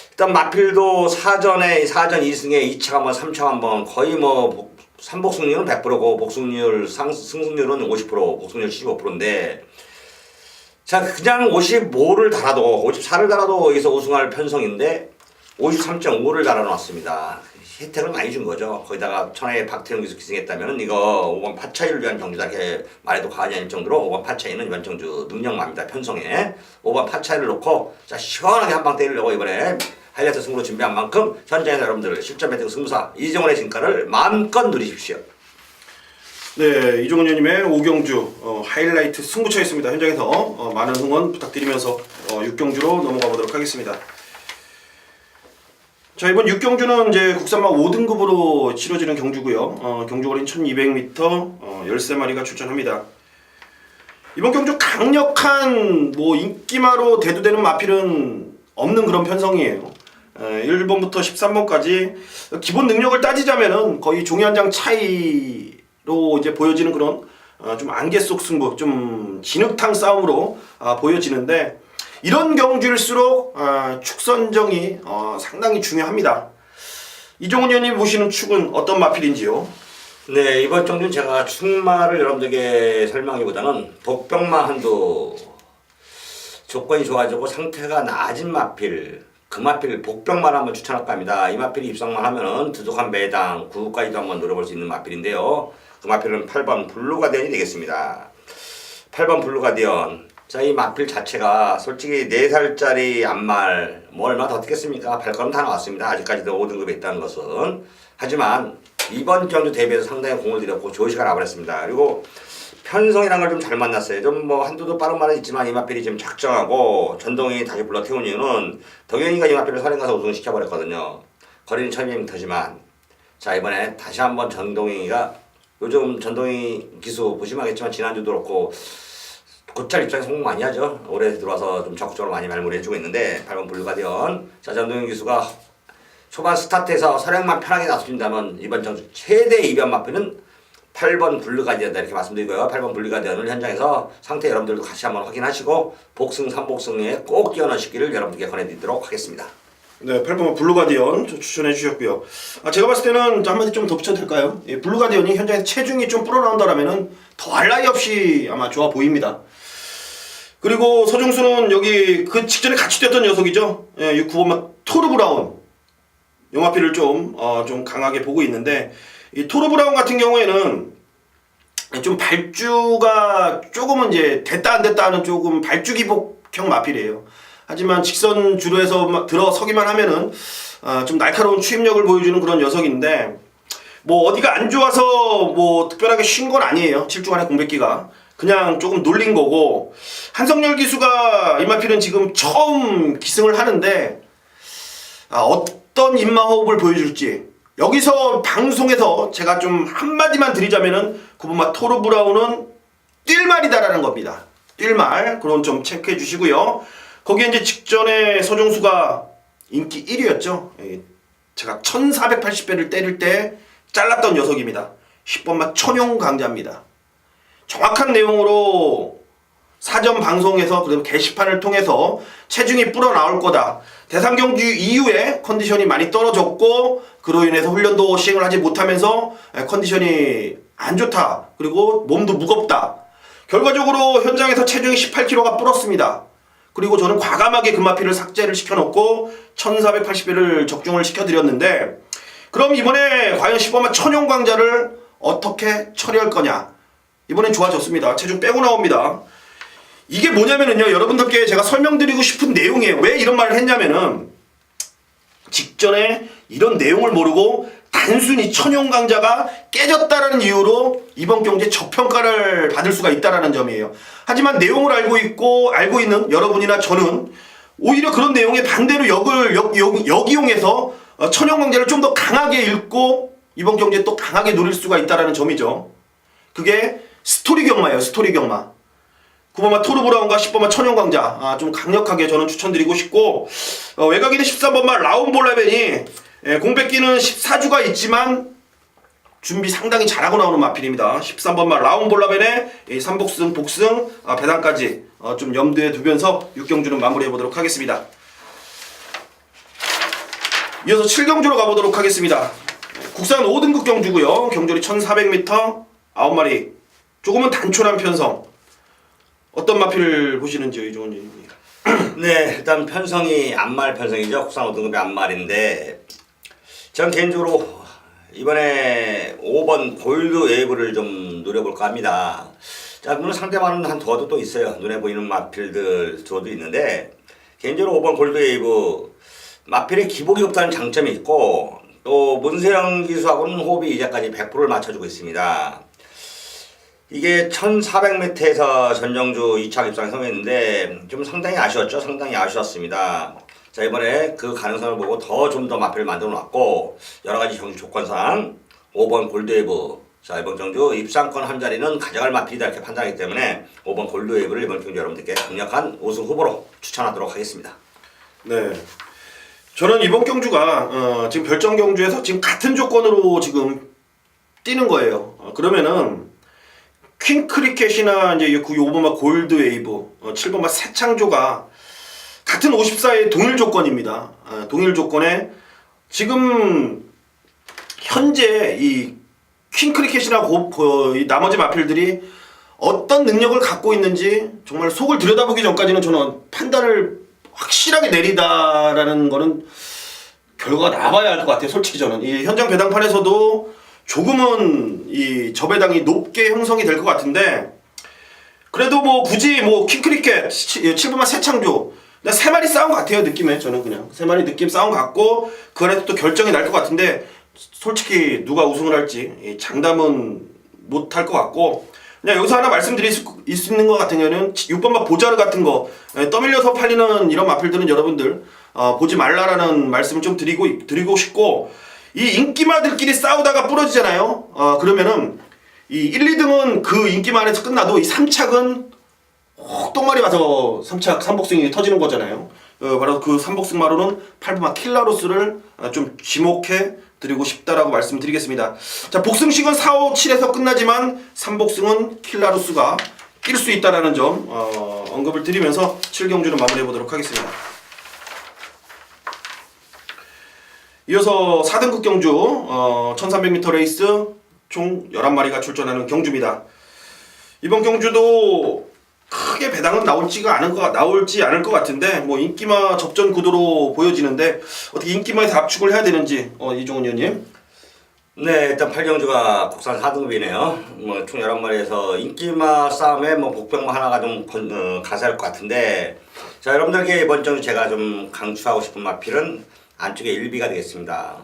일단 마필도 사전 2승에 2차 한번 3차 한번 거의 뭐 삼복승률은 100%고 복승률 승승률은 50% 복승률 75%인데 자 그냥 55를 달아도 54를 달아도 여기서 우승할 편성인데 53.5를 달아놨습니다. 혜택을 많이 준 거죠. 거기다가 천하의 박태영 기수 기승했다면 이거 5번 파차이를 위한 경주다 이렇게 말해도 과언이 아닐 정도로 5번 파차이는 이번 경주 능력마입니다. 편성에 5번 파차이를 놓고 자 시원하게 한 방 때리려고 이번에 하이라이트 승부로 준비한 만큼 현장에서 여러분들 실전 배팅 승부사 이종훈의 진가를 마음껏 누리십시오. 네, 이종훈 의원님의 5경주 하이라이트 승부처였습니다. 현장에서 많은 응원 부탁드리면서 6경주로 넘어가 보도록 하겠습니다. 자, 이번 6경주는 이제 국산마 5등급으로 치러지는 경주고요. 경주거리는 1200m 13마리가 출전합니다. 이번 경주 강력한 뭐 인기마로 대두되는 마필은 없는 그런 편성이에요. 1번부터 13번까지 기본 능력을 따지자면은 거의 종이 한 장 차이로 이제 보여지는 그런 좀 안개 속 승부, 좀 진흙탕 싸움으로 보여지는데 이런 경주일수록 축 선정이 상당히 중요합니다. 이종훈 의원님 보시는 축은 어떤 마필인지요? 네, 이번 정주는 제가 축마를 여러분들에게 설명하기보다는 복병마 한두 조건이 좋아지고 상태가 낮은 마필, 그 마필 복병마를 한번 추천할까 합니다. 이 마필이 입상만 하면은 두둑한 매당 9구까지도 한번 노려볼 수 있는 마필인데요. 그 마필은 8번 블루가디언이 되겠습니다. 8번 블루가디언. 자, 이 마필 자체가 솔직히 4살짜리 암말 뭐 얼마 더 듣겠습니까? 발걸음 다 나왔습니다. 아직까지도 5등급에 있다는 것은. 하지만 이번 경주 대비해서 상당히 공을 들였고 조시가 나버렸습니다. 그리고 편성이라는 걸 좀 잘 만났어요. 좀 뭐 한두도 빠른 말은 있지만 이 마필이 지금 작정하고 전동이 다시 불러 태운 이유는 덕영이가 이 마필을 선행 가서 우승을 시켜버렸거든요. 거리는 1200m지만 자, 이번에 다시 한번 전동이가 요즘 전동이 기수 보시면 알겠지만 지난주도 그렇고 곧잘 입장에 성공 많이 하죠. 올해 들어와서 좀 적극적으로 많이 말무리 해주고 있는데 8번 블루가디언. 자, 전동현 기수가 초반 스타트에서 서량만 편하게 나서준다면 이번 정주 최대 이변 마필은 8번 블루가디언이다 이렇게 말씀드리고요. 8번 블루가디언을 현장에서 상태 여러분들도 같이 한번 확인하시고 복승 3복승에 꼭 뛰어넣으시기를 여러분들께 권해드리도록 하겠습니다. 네, 8번 블루가디언 추천해 주셨고요. 제가 봤을 때는 한마디 좀 덧붙여도 될까요? 블루가디언이 현장에서 체중이 좀 불어나온다라면은 더할 나위 없이 아마 좋아 보입니다. 그리고 서종수는 여기 그 직전에 같이 뛰었던 녀석이죠. 9번마 토르브라운 용마필을 좀 강하게 보고 있는데 이 토르브라운 같은 경우에는 좀 발주가 조금은 이제 됐다 안 됐다 하는 조금 발주 기복형 마필이에요. 하지만 직선 주로에서 들어서기만 하면은 좀 날카로운 추임력을 보여주는 그런 녀석인데 뭐 어디가 안 좋아서 뭐 특별하게 쉰 건 아니에요. 7주간의 공백기가 그냥 조금 놀린 거고 한성열 기수가 이 마필은 지금 처음 기승을 하는데 어떤 입마호흡을 보여줄지 여기서 방송에서 제가 좀 한마디만 드리자면은 9번마 토르브라운은 뛸말이다라는 겁니다. 뛸말 그런 좀 체크해 주시고요. 거기에 이제 직전에 서종수가 인기 1위였죠. 제가 1480배를 때릴 때 잘랐던 녀석입니다. 10번마 천용강자입니다. 정확한 내용으로 사전 방송에서 그리고 게시판을 통해서 체중이 불어나올 거다. 대상 경주 이후에 컨디션이 많이 떨어졌고 그로 인해서 훈련도 시행을 하지 못하면서 컨디션이 안 좋다. 그리고 몸도 무겁다. 결과적으로 현장에서 체중이 18kg가 불었습니다. 그리고 저는 과감하게 금마필을 삭제를 시켜놓고 1480배를 적중을 시켜드렸는데 그럼 이번에 과연 10번마 천용광자를 어떻게 처리할 거냐. 이번엔 좋아졌습니다. 체중 빼고 나옵니다. 이게 뭐냐면은요, 여러분들께 제가 설명드리고 싶은 내용이에요. 왜 이런 말을 했냐면은 직전에 이런 내용을 모르고 단순히 천용강자가 깨졌다라는 이유로 이번 경기에 저평가를 받을 수가 있다라는 점이에요. 하지만 내용을 알고 있는 여러분이나 저는 오히려 그런 내용에 반대로 역이용해서 천용강자를 좀 더 강하게 읽고 이번 경기에 또 강하게 노릴 수가 있다라는 점이죠. 그게 스토리 경마예요. 스토리 경마. 9번마 토르브라운과 10번마 천연광자 좀 강력하게 저는 추천드리고 싶고 외곽인의 13번마 라운볼라벤이 공백기는 14주가 있지만 준비 상당히 잘하고 나오는 마필입니다. 13번마 라운볼라벤의 3복승 복승 배당까지 좀 염두에 두면서 6경주는 마무리해보도록 하겠습니다. 이어서 7경주로 가보도록 하겠습니다. 국산 5등급 경주고요. 경주리 1400m 9마리 조금은 단촐한 편성. 어떤 마필을 보시는지요, 이종훈 의원님? 네, 일단 편성이 암말 편성이죠. 국산 5등급의 암말인데 전 개인적으로 이번에 5번 골드 웨이브를 좀 노려볼까 합니다. 자, 물론 상대방은 한 두어도 또 있어요. 눈에 보이는 마필들 두어도 있는데 개인적으로 5번 골드 웨이브 마필의 기복이 없다는 장점이 있고 또 문세영 기수하고는 호흡이 이제까지 100%를 맞춰주고 있습니다. 이게 1400m에서 전정주 2차 입상에 성했는데 좀 상당히 아쉬웠죠. 상당히 아쉬웠습니다. 자, 이번에 그 가능성을 보고 좀 더 마필을 만들어 놨고 여러가지 경주 조건상 5번 골드웨이브 자, 이번 경주 입상권 한 자리는 가져갈 마필이다 이렇게 판단하기 때문에 5번 골드웨이브를 이번 경주 여러분들께 강력한 우승 후보로 추천하도록 하겠습니다. 네, 저는 이번 경주가 지금 별정 경주에서 지금 같은 조건으로 지금 뛰는 거예요. 그러면은 퀸 크리켓이나 이제 5번마 골드 웨이브, 7번마 새창조가 같은 54의 동일 조건입니다. 동일 조건에 지금 현재 이 퀸크리켓이나 이 나머지 마필들이 어떤 능력을 갖고 있는지 정말 속을 들여다보기 전까지는 저는 판단을 확실하게 내리다라는 거는 결과가 나와야 할 것 같아요. 솔직히 저는 이 현장 배당판에서도 조금은 이 저배당이 높게 형성이 될 것 같은데, 그래도 뭐 굳이 뭐 킹크리켓 7분만 세창조 세 마리 싸움 같아요. 느낌에 저는 그냥 세 마리 느낌 싸움 같고 그 안에서 또 결정이 날 것 같은데, 솔직히 누가 우승을 할지 장담은 못 할 것 같고, 그냥 여기서 하나 말씀드릴 수 있는 것 같은 경우는 6번마 보자르 같은 거 떠밀려서 팔리는 이런 마필들은 여러분들 보지 말라라는 말씀을 좀 드리고 싶고, 이 인기마들끼리 싸우다가 부러지잖아요. 그러면은 이 1, 2등은 그 인기마 안에서 끝나도 이 3착은 똥말이 와서 3착 삼복승이 터지는 거잖아요. 바로 그 삼복승마로는 8번마 킬라로스를 좀 지목해 드리고 싶다라고 말씀드리겠습니다. 자, 복승식은 4, 5, 7에서 끝나지만 3복승은 킬라루스가 낄 수 있다라는 점 언급을 드리면서 7경주는 마무리해 보도록 하겠습니다. 이어서 4등급 경주 1300m 레이스 총 11마리가 출전하는 경주입니다. 이번 경주도 크게 배당은 나올지 않을 것 같은데, 뭐 인기마 접전 구도로 보여지는데 어떻게 인기마에서 압축을 해야 되는지 이종훈 의원님. 네, 일단 8경주가 국산 4등급이네요. 뭐 총 11마리에서 인기마 싸움에 뭐 복병마 하나가 좀 가세할 것 같은데, 자, 여러분들께 이번 경주 제가 좀 강추하고 싶은 마필은 안쪽에 1비가 되겠습니다.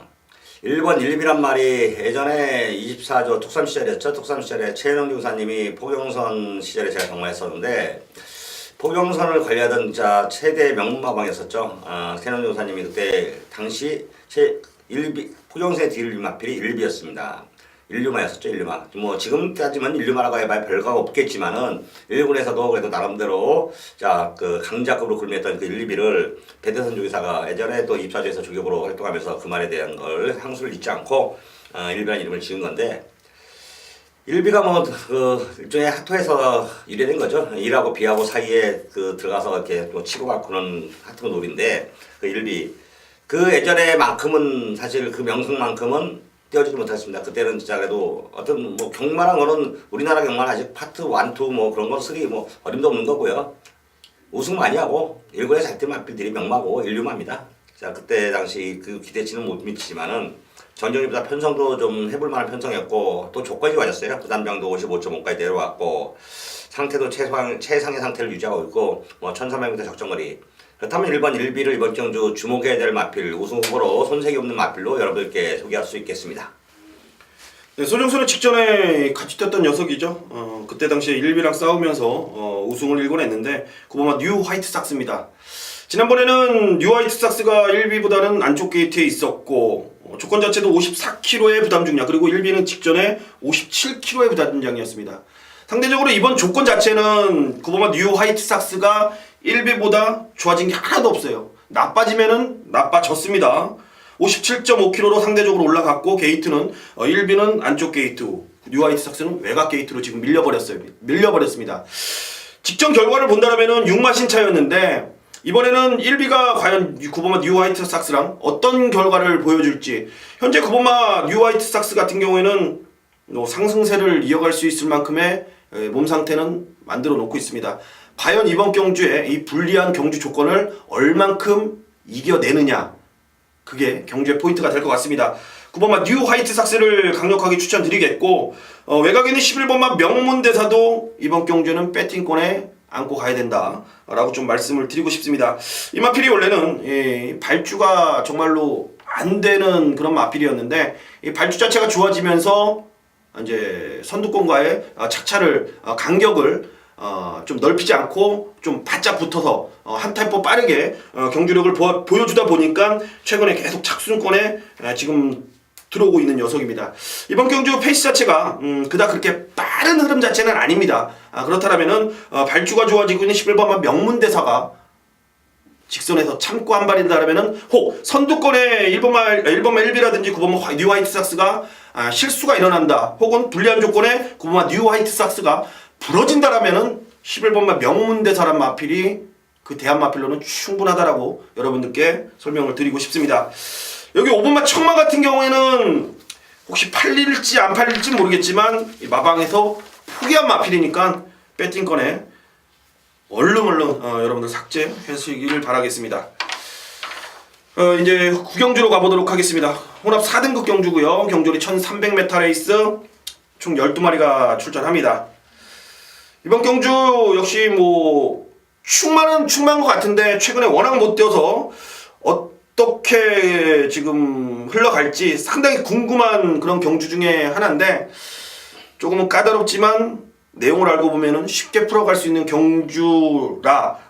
1번 1비란 말이 예전에 24조 툭삼 시절이었죠. 툭삼 시절에 최현영 중사님이 포경선 시절에 제가 경마했었는데, 포경선을 관리하던 진짜 최대 명문마방이었었죠. 최현영 중사님이 그때 당시 포경선의 딜 마필이 1비였습니다. 1류마였었죠. 1류마. 뭐 지금까지만 1류마라고 해봐야 별거 없겠지만은 일본에서도 그래도 나름대로 그 강자급으로 근무했던 그 1, 2비를 배대선 조기사가 예전에 또 입사조에서 조격으로 활동하면서 그 말에 대한 걸 향수를 잊지 않고 1비라는 이름을 지은 건데, 1비가 뭐 그 일종의 하토에서 일해낸 거죠. 일하고 비하고 사이에 들어가서 이렇게 뭐 치고받고 그런 하토 놀인데, 그 1비 그 예전에만큼은 사실 그 명성만큼은 띄어지지 못했습니다. 그때는 진짜 그래도 어떤 뭐 경마랑 거는 우리나라 경마는 아직 파트 1, 2 뭐 그런 거 쓰기 뭐 어림도 없는 거고요. 우승 많이 하고 일본의 잘된 마필들이 명마고 1류마입니다. 자, 그때 당시 그 기대치는 못 미치지만은 전적보다 편성도 좀 해볼 만한 편성이었고, 또 조건이 좋아졌어요. 부담병도 55.5까지 내려왔고, 상태도 최상의 상태를 유지하고 있고, 뭐 1300m 적정거리. 그렇다면 1번 1비를 이번 경주 주목해야 될 마필, 우승 후보로 손색이 없는 마필로 여러분들께 소개할 수 있겠습니다. 네, 소정수는 직전에 같이 뛰었던 녀석이죠. 그때 당시에 1비랑 싸우면서 우승을 일궈냈는데, 그보면 뉴 화이트 삭스입니다. 지난번에는 뉴 화이트 삭스가 1비보다는 안쪽 게이트에 있었고, 조건 자체도 54kg의 부담 중량, 그리고 1비는 직전에 57kg의 부담 중량이었습니다. 상대적으로 이번 조건 자체는 구보마 뉴 화이트 삭스가 1비보다 좋아진 게 하나도 없어요. 나빠지면은 나빠졌습니다. 57.5kg로 상대적으로 올라갔고, 게이트는 1비는 안쪽 게이트, 뉴 화이트 삭스는 외곽 게이트로 지금 밀려버렸습니다. 직전 결과를 본다면은 6마신 차였는데, 이번에는 1비가 과연 구보마 뉴 화이트 삭스랑 어떤 결과를 보여줄지, 현재 구보마 뉴 화이트 삭스 같은 경우에는 상승세를 이어갈 수 있을 만큼의 몸 상태는 만들어 놓고 있습니다. 과연 이번 경주에 이 불리한 경주 조건을 얼만큼 이겨내느냐, 그게 경주의 포인트가 될 것 같습니다. 9번마 뉴 화이트 삭스를 강력하게 추천드리겠고, 외곽에는 11번마 명문대사도 이번 경주는 배팅권에 안고 가야 된다 라고 좀 말씀을 드리고 싶습니다. 이 마필이 원래는 발주가 정말로 안 되는 그런 마필이었는데, 이 발주 자체가 좋아지면서 이제 선두권과의 착차를 간격을 좀 넓히지 않고 좀 바짝 붙어서 한 템포 빠르게 경주력을 보여주다 보니까 최근에 계속 착순권에 지금 들어오고 있는 녀석입니다. 이번 경주 페이스 자체가 그닥 그렇게 빠른 흐름 자체는 아닙니다. 그렇다면은 발주가 좋아지고 있는 11번만 명문대사가 직선에서 참고 한 발이다라면은 혹 선두권에 1번만 1비라든지 9번만 뉴 화이트 삭스가 실수가 일어난다, 혹은 불리한 조건에 9번만 뉴 화이트 삭스가 부러진다라면은 11번만 명문대사란 마필이 그 대한 마필로는 충분하다라고 여러분들께 설명을 드리고 싶습니다. 여기 5번마 청마 같은 경우에는 혹시 팔릴지 안 팔릴지 모르겠지만 이 마방에서 포기한 마필이니까 배팅권에 얼른 여러분들 삭제하시기를 바라겠습니다. 이제 구경주로 가보도록 하겠습니다. 혼합 4등급 경주고요. 경주리 1300m 레이스 총 12마리가 출전합니다. 이번 경주 역시 뭐 충만은 충만한 것 같은데 최근에 워낙 못 뛰어서 어떻게 지금 흘러갈지 상당히 궁금한 그런 경주 중에 하나인데 조금은 까다롭지만 내용을 알고 보면은 쉽게 풀어갈 수 있는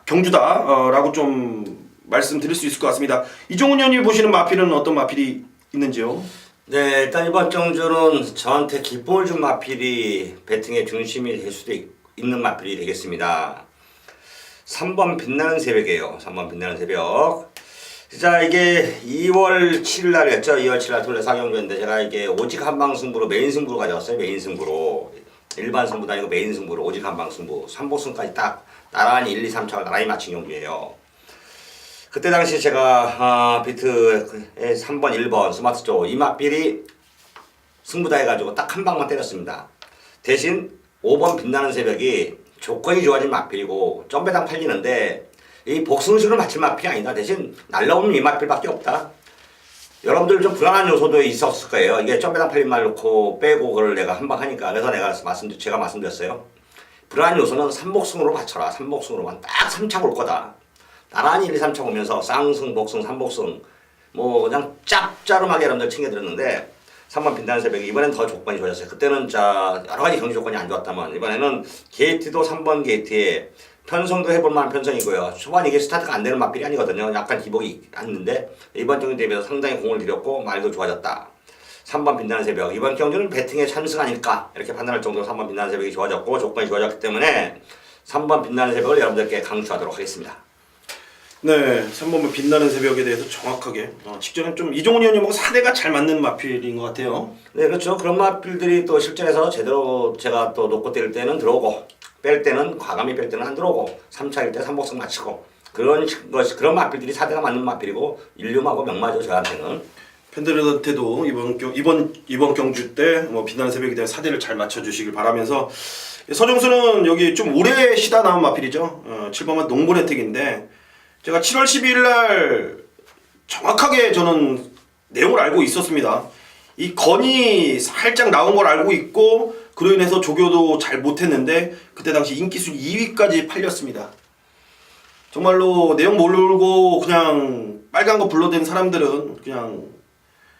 경주다라고 좀 말씀드릴 수 있을 것 같습니다. 이종훈 의원님이 보시는 마필은 어떤 마필이 있는지요? 네, 일단 이번 경주는 저한테 기쁨을 준 마필이 배팅의 중심이 될 수도 있는 마필이 되겠습니다. 3번 빛나는 새벽이에요. 3번 빛나는 새벽. 진짜 이게 2월 7일 날이었죠. 2월 7일 날 돌려 4경주인데 제가 이게 오직 한방 승부로 메인 승부로 가져왔어요. 메인 승부로. 일반 승부도 아니고 메인 승부로 오직 한방 승부. 3복승까지 딱 나란히 1, 2, 3차가 나란히 맞힌 경주예요. 그때 당시 제가 비트의 3번, 1번 스마트 쪽 이맛빌이 승부다 해가지고 딱 한 방만 때렸습니다. 대신 5번 빛나는 새벽이 조건이 좋아진 맛필이고 점배당 팔리는데 이 복승식으로 맞힐 맛필이 아니다. 대신 날라오는 이 맛필밖에 없다. 여러분들 좀 불안한 요소도 있었을 거예요. 이게 점배당 팔린 말 놓고 빼고 그걸 내가 한 방 하니까 그래서 제가 말씀드렸어요. 불안한 요소는 3복승으로 맞춰라. 3복승으로만 딱 3차 올 거다. 나란히 1, 2, 3차 오면서 쌍승, 복승, 3복승 뭐 그냥 짭짤하게 여러분들 챙겨드렸는데 3번 빛나는 새벽이 이번엔 더 조건이 좋아졌어요. 그때는 여러 가지 경기 조건이 안 좋았다면 이번에는 게이트도 3번 게이트에 편성도 해볼 만한 편성이고요. 초반 이게 스타트가 안 되는 맛필이 아니거든요. 약간 기복이 왔는데 이번 경기 대비해서 상당히 공을 들였고 말도 좋아졌다. 3번 빛나는 새벽 이번 경주는 배팅의 찬스가 아닐까 이렇게 판단할 정도로 3번 빛나는 새벽이 좋아졌고 조건이 좋아졌기 때문에 3번 빛나는 새벽을 여러분들께 강추하도록 하겠습니다. 네, 3번은 빛나는 새벽에 대해서 정확하게 직전에 좀 이종훈 의원님하고 사대가 잘 맞는 마필인 것 같아요. 네, 그렇죠. 그런 마필들이 또 실전에서 제대로 제가 또 놓고 때릴 때는 들어오고 뺄 때는 과감히 뺄 때는 안 들어오고 3차일 때 3복승 맞추고 그런 마필들이 사대가 맞는 마필이고 일lum하고 명마죠 저한테는. 팬들한테도 이번 경주 때 뭐 빛나는 새벽에 대한 사대를 잘 맞춰주시길 바라면서 서정수는 여기 좀 오래 쉬다 나온 마필이죠. 7번만 농본 혜택인데 제가 7월 12일 날 정확하게 저는 내용을 알고 있었습니다. 이 건이 살짝 나온 걸 알고 있고 그로 인해서 조교도 잘 못했는데 그때 당시 인기수 2위까지 팔렸습니다. 정말로 내용 모르고 그냥 빨간 거 불러댄 사람들은 그냥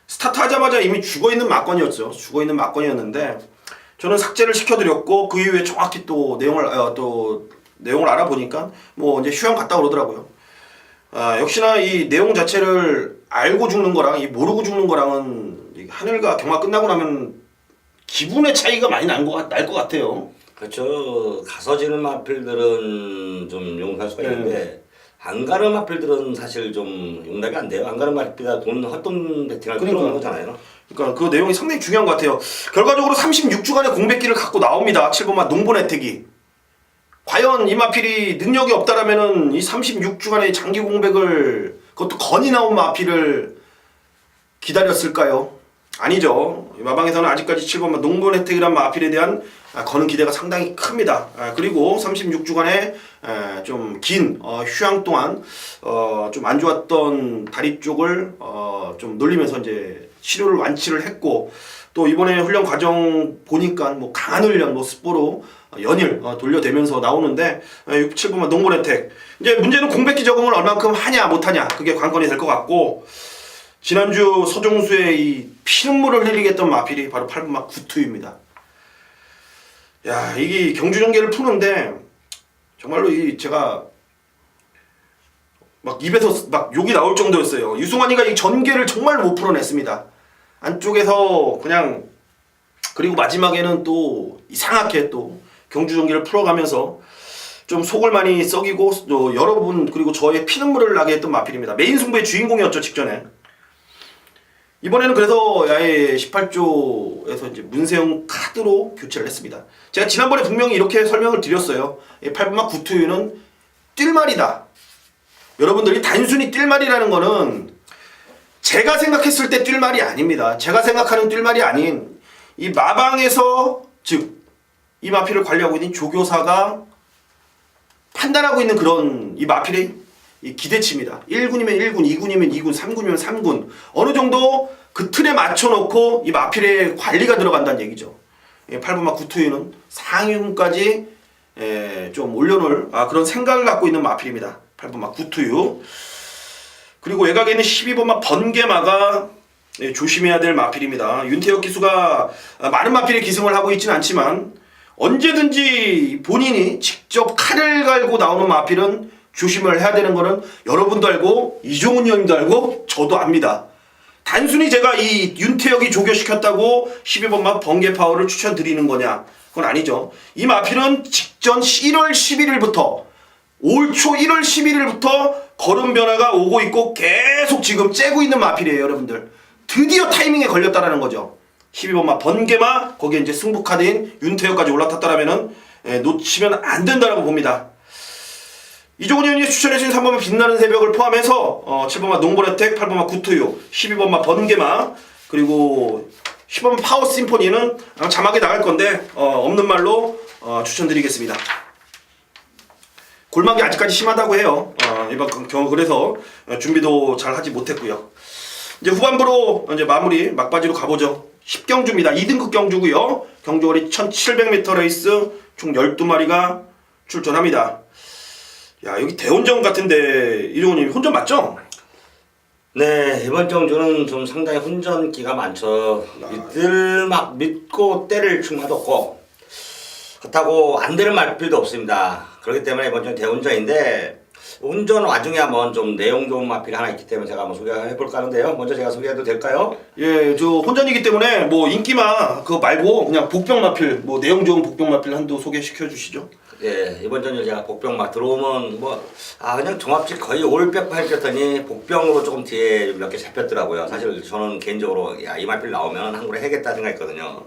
스타트 하자마자 이미 죽어있는 막건이었죠. 죽어있는 막건이었는데 저는 삭제를 시켜드렸고 그 이후에 정확히 또 내용을 알아보니까 뭐 이제 휴양 갔다 오더라고요. 역시나 이 내용 자체를 알고 죽는 거랑 이 모르고 죽는 거랑은 하늘과 경마 끝나고 나면 기분의 차이가 많이 날 것 같아요. 그렇죠. 가서 지는 마필들은 좀 용서할 수가 있는데 안 가는 마필들은 사실 좀 용납이 안 돼요. 안 가는 마필보다 헛돈 베팅할 필요 없는 거잖아요. 그러니까 그 내용이 상당히 중요한 것 같아요. 결과적으로 36주간의 공백기를 갖고 나옵니다. 7번마 농본 혜택이. 과연 이 마필이 능력이 없다라면은 이 36주간의 장기 공백을 그것도 건이 나온 마필을 기다렸을까요? 아니죠. 마방에서는 아직까지 7번마 농본 혜택이란 마필에 대한 거는 기대가 상당히 큽니다. 그리고 36주간의 좀 긴 휴양 동안 좀 안 좋았던 다리 쪽을 좀 놀리면서 이제 치료를 완치를 했고 또 이번에 훈련 과정 보니까 뭐 강한 훈련 모습으로 연일 돌려대면서 나오는데 6, 7번만 농본 혜택. 이제 문제는 공백기 적응을 얼만큼 하냐 못하냐 그게 관건이 될 것 같고 지난주 서종수의 이 피눈물을 흘리게 했던 마필이 바로 8번마 구투입니다. 야, 이게 경주 전개를 푸는데 정말로 제가 막 입에서 막 욕이 나올 정도였어요. 유승환이가 이 전개를 정말 못 풀어냈습니다. 안쪽에서 그냥 그리고 마지막에는 또 이상하게 또 경주 전개를 풀어가면서 좀 속을 많이 썩이고 또 여러분 그리고 저의 피눈물을 나게 했던 마필입니다. 메인 승부의 주인공이었죠 직전에. 이번에는 그래서 야외 18조에서 이제 문세영 카드로 교체를 했습니다. 제가 지난번에 분명히 이렇게 설명을 드렸어요. 8번마 구투유는 뛸 말이다. 여러분들이 단순히 뛸 말이라는 거는 제가 생각했을 때 뛸 말이 아닙니다. 제가 생각하는 뛸 말이 아닌 이 마방에서 즉 이 마필을 관리하고 있는 조교사가 판단하고 있는 그런 이 마필의 이 기대치입니다. 1군이면 1군, 2군이면 2군, 3군이면 3군 어느 정도 그 틀에 맞춰놓고 이 마필의 관리가 들어간다는 얘기죠. 8번마 구투유는 상위군까지 좀 올려놓을 그런 생각을 갖고 있는 마필입니다. 8번마 구투유. 그리고 외곽에 있는 12번마 번개마가 조심해야 될 마필입니다. 윤태혁 기수가 많은 마필의 기승을 하고 있지는 않지만 언제든지 본인이 직접 칼을 갈고 나오는 마필은 조심을 해야 되는 거는 여러분도 알고 이종훈 형님도 알고 저도 압니다. 단순히 제가 이 윤태혁이 조교시켰다고 12번마 번개파워를 추천드리는 거냐? 그건 아니죠. 이 마필은 직전 1월 11일부터 올 초 1월 11일부터 걸음 변화가 오고 있고 계속 지금 째고 있는 마필이에요, 여러분들. 드디어 타이밍에 걸렸다라는 거죠. 12번마 번개마 거기에 이제 승부 카드인 윤태혁까지 올라탔다라면은 놓치면 안 된다라고 봅니다. 이종훈 의원이 추천해주신 3번마 빛나는 새벽을 포함해서 7번마 농보레텍, 8번마 구투유, 12번마 번개마 그리고 10번마 파워 심포니는 자막에 나갈 건데 없는 말로 추천드리겠습니다. 골막이 아직까지 심하다고 해요. 이번 경우 그래서 준비도 잘 하지 못했고요. 이제 후반부로 이제 마무리 막바지로 가보죠. 10경주입니다. 2등급 경주고요. 경주거리 1700m 레이스 총 12마리가 출전합니다. 야, 여기 대혼전 같은데 이종훈님 혼전 맞죠? 네, 이번 경주는 좀 상당히 혼전기가 많죠. 이들 막 믿고 때릴 충마도 없고 그렇다고 안 되는 말필도 없습니다. 그렇기 때문에 이번 주는 대혼전인데 운전 와중에 한번 좀 내용 좋은 마필이 하나 있기 때문에 제가 한번 소개해볼까 하는데요. 먼저 제가 소개해도 될까요? 예, 저 혼전이기 때문에 뭐 인기마 그거 말고 그냥 복병 마필 뭐 내용 좋은 복병 마필 한두 소개시켜 주시죠. 예, 이번 전일 제가 복병 막 들어오면 그냥 종합직 거의 올백 팔겼더니 복병으로 조금 뒤에 몇 개 잡혔더라고요. 사실 저는 개인적으로 이 마필 나오면 한국에 해겠다 생각했거든요.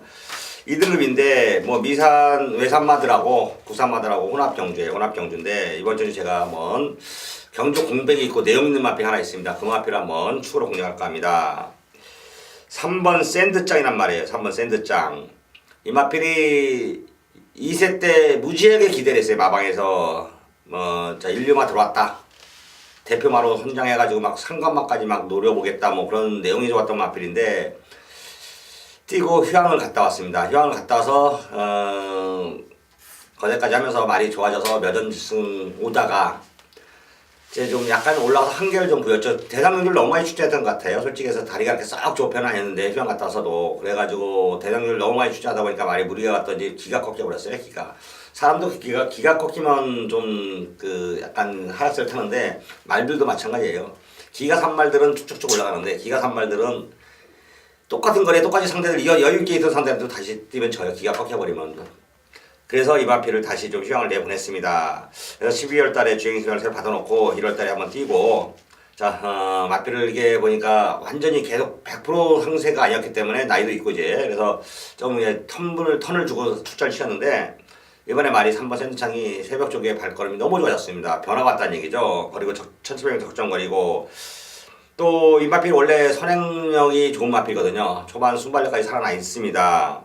2등급인데 미산 외산마들하고 구산마들하고 혼합경주인데 이번 전에 제가 한번 경주 공백이 있고 내용 있는 마필 하나 있습니다. 그 마필 한번 추후로 공략할까 합니다. 3번 샌드짱이란 말이에요. 3번 샌드짱. 이 마필이 2세 때 무지하게 기대를 했어요. 마방에서 인류마 들어왔다. 대표마로 선장해가지고 막 상관마까지 막 노려보겠다 그런 내용이 좋았던 마필인데 뛰고 휴양을 갔다 왔습니다. 휴양을 갔다 와서 거제까지 하면서 말이 좋아져서 몇연승 오다가 이제 좀 약간 올라가서 한계를 좀 보였죠. 대상률 너무 많이 출제했던 것 같아요. 솔직히 해서 다리가 이렇게 싹 좋은 편은 아니었는데 휴양 갔다 와서도 그래가지고 대상률 너무 많이 출제하다 보니까 말이 무리가 갔던지 기가 꺾여버렸어요. 기가. 사람도 기가 꺾이면 좀 약간 하락세를 타는데 말들도 마찬가지예요. 기가 산 말들은 쭉쭉쭉 올라가는데 기가 산 말들은 똑같은 거리에 똑같이 상대들 여유있게 있던 상대들도 다시 뛰면 져요. 기가 꺾여버리면. 그래서 이 마필을 다시 좀 휴양을 내보냈습니다. 그래서 12월 달에 주행시간을 새로 받아놓고 1월 달에 한번 뛰고 마필을 이게 보니까 완전히 계속 100% 상세가 아니었기 때문에 나이도 있고 이제 그래서 좀 턴을 주고 출전을 시켰는데 이번에 말이 3번 샌드창이 새벽 쪽에 발걸음이 너무 좋아졌습니다. 변화가 왔다는 얘기죠. 그리고 1700m 적정거리고 또 이 마필 원래 선행력이 좋은 마필이거든요. 초반 순발력까지 살아나 있습니다.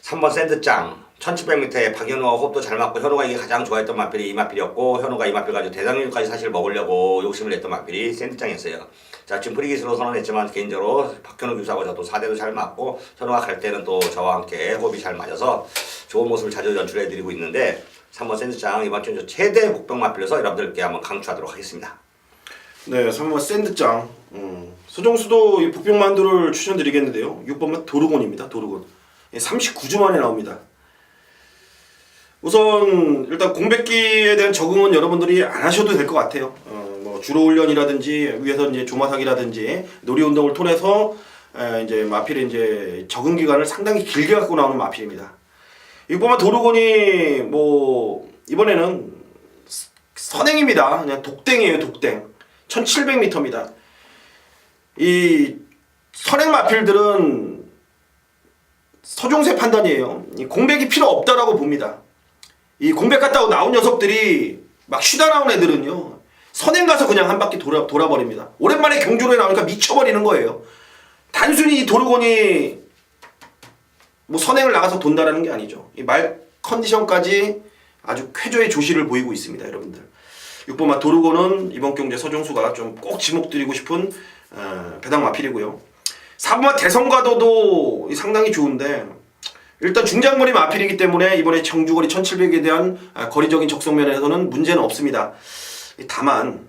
3번 샌드짱 1700m에 박현우와 호흡도 잘 맞고 현우가 이게 가장 좋아했던 마필이 이 마필이었고 현우가 이 마필 가지고 대상률까지 사실 먹으려고 욕심을 냈던 마필이 샌드짱이었어요. 자 지금 프리기스로 선언했지만 개인적으로 박현우 교수하고 저도 4대도 잘 맞고 현우가 갈 때는 또 저와 함께 호흡이 잘 맞아서 좋은 모습을 자주 연출해드리고 있는데 3번 샌드짱 이번 주 최대 복병 마필로서 여러분들께 한번 강추하도록 하겠습니다. 네, 3번마 샌드짱. 서정수도 이 복병만두를 추천드리겠는데요. 6번마 도르곤입니다. 도르곤. 39주 만에 나옵니다. 우선 일단 공백기에 대한 적응은 여러분들이 안 하셔도 될 것 같아요. 주로 훈련이라든지 위에서 이제 조마사기라든지 놀이 운동을 통해서 이제 마필의 이제 적응 기간을 상당히 길게 갖고 나오는 마필입니다. 6번마 도르곤이 이번에는 선행입니다. 그냥 독댕이에요, 독댕. 1700m입니다. 이 선행 마필들은 서종세 판단이에요. 이 공백이 필요 없다라고 봅니다. 이 공백 갔다 나온 녀석들이 막 쉬다 나온 애들은요. 선행 가서 그냥 한 바퀴 돌아버립니다. 오랜만에 경주로에 나오니까 미쳐버리는 거예요. 단순히 이 도르곤이 뭐 선행을 나가서 돈다라는 게 아니죠. 이 말 컨디션까지 아주 쾌조의 조시를 보이고 있습니다, 여러분들. 6번마 도르곤은 이번 경주에 서종수가 좀 꼭 지목드리고 싶은 배당 마필이고요. 4번마 대성과도도 상당히 좋은데 일단 중장거리 마필이기 때문에 이번에 청주거리 1700에 대한 거리적인 적성면에서는 문제는 없습니다. 다만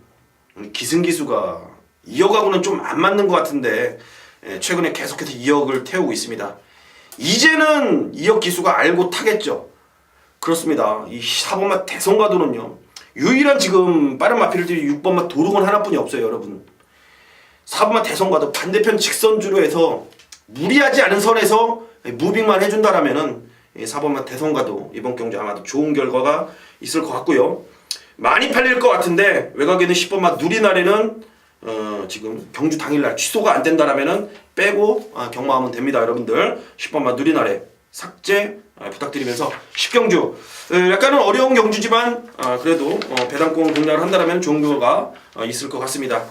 기승기수가 2억하고는 좀 안 맞는 것 같은데 최근에 계속해서 2억을 태우고 있습니다. 이제는 2억 기수가 알고 타겠죠. 그렇습니다. 이 4번마 대성과도는요, 유일한 지금 빠른 마필들이 6번마 도르곤 하나뿐이 없어요, 여러분. 4번마 대성과도 반대편 직선주로 해서 무리하지 않은 선에서 무빙만 해준다라면은 4번마 대성과도 이번 경주 아마도 좋은 결과가 있을 것 같고요. 많이 팔릴 것 같은데 외곽에는 10번마 누리날에는 지금 경주 당일날 취소가 안 된다라면은 빼고 경마하면 됩니다, 여러분들. 10번마 누리날에 삭제 부탁드리면서 10경주 약간은 어려운 경주지만 그래도 배당권 공략을 한다면 좋은 결과가 있을 것 같습니다.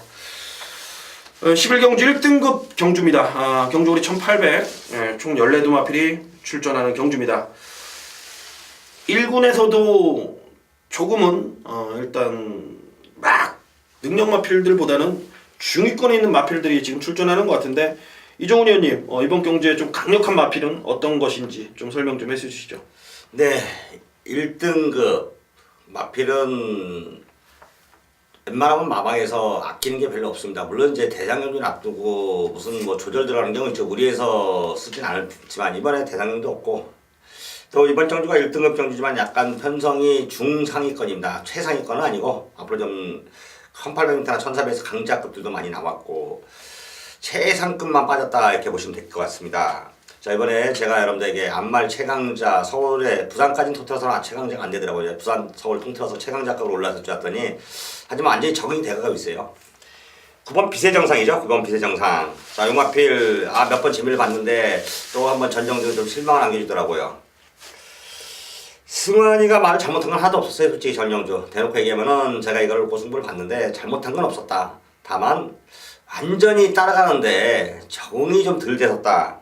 11경주 1등급 경주입니다. 경주거리 1800 총 14마필이 출전하는 경주입니다. 1군에서도 조금은 일단 막 능력마필들보다는 중위권에 있는 마필들이 지금 출전하는 것 같은데 이종훈 의원님, 이번 경주에 좀 강력한 마필은 어떤 것인지 좀 설명 좀 해주시죠. 네, 1등급 마필은 웬만하면 마방에서 아끼는 게 별로 없습니다. 물론 이제 대장경주는 앞두고 무슨 뭐 조절 들어가는 경우 있죠. 무리해서 쓰진 않지만 이번에 대장경도 없고 또 이번 경주가 1등급 경주지만 약간 편성이 중상위권입니다. 최상위권은 아니고 앞으로 좀 1800m나 1400에서 강자급들도 많이 나왔고 최상급만 빠졌다 이렇게 보시면 될 것 같습니다. 자, 이번에 제가 여러분들에게 안말 최강자 서울에 부산까지는 통틀어서는 최강자가 안 되더라고요. 부산 서울 통틀어서 최강자급으로 올라설 줄 알았더니 하지만 완전히 적응이 돼가고 있어요. 9번 비세정상이죠. 9번 비세정상. 자, 용마필 몇 번 재미를 봤는데 또 한번 전정적으로 좀 실망을 안겨주더라고요. 승환이가 말을 잘못한 건 하나도 없었어요. 솔직히 전정주 대놓고 얘기하면은 제가 이걸 고승부를 봤는데 잘못한 건 없었다. 다만 완전히 따라가는데 적응이 좀 덜 됐었다.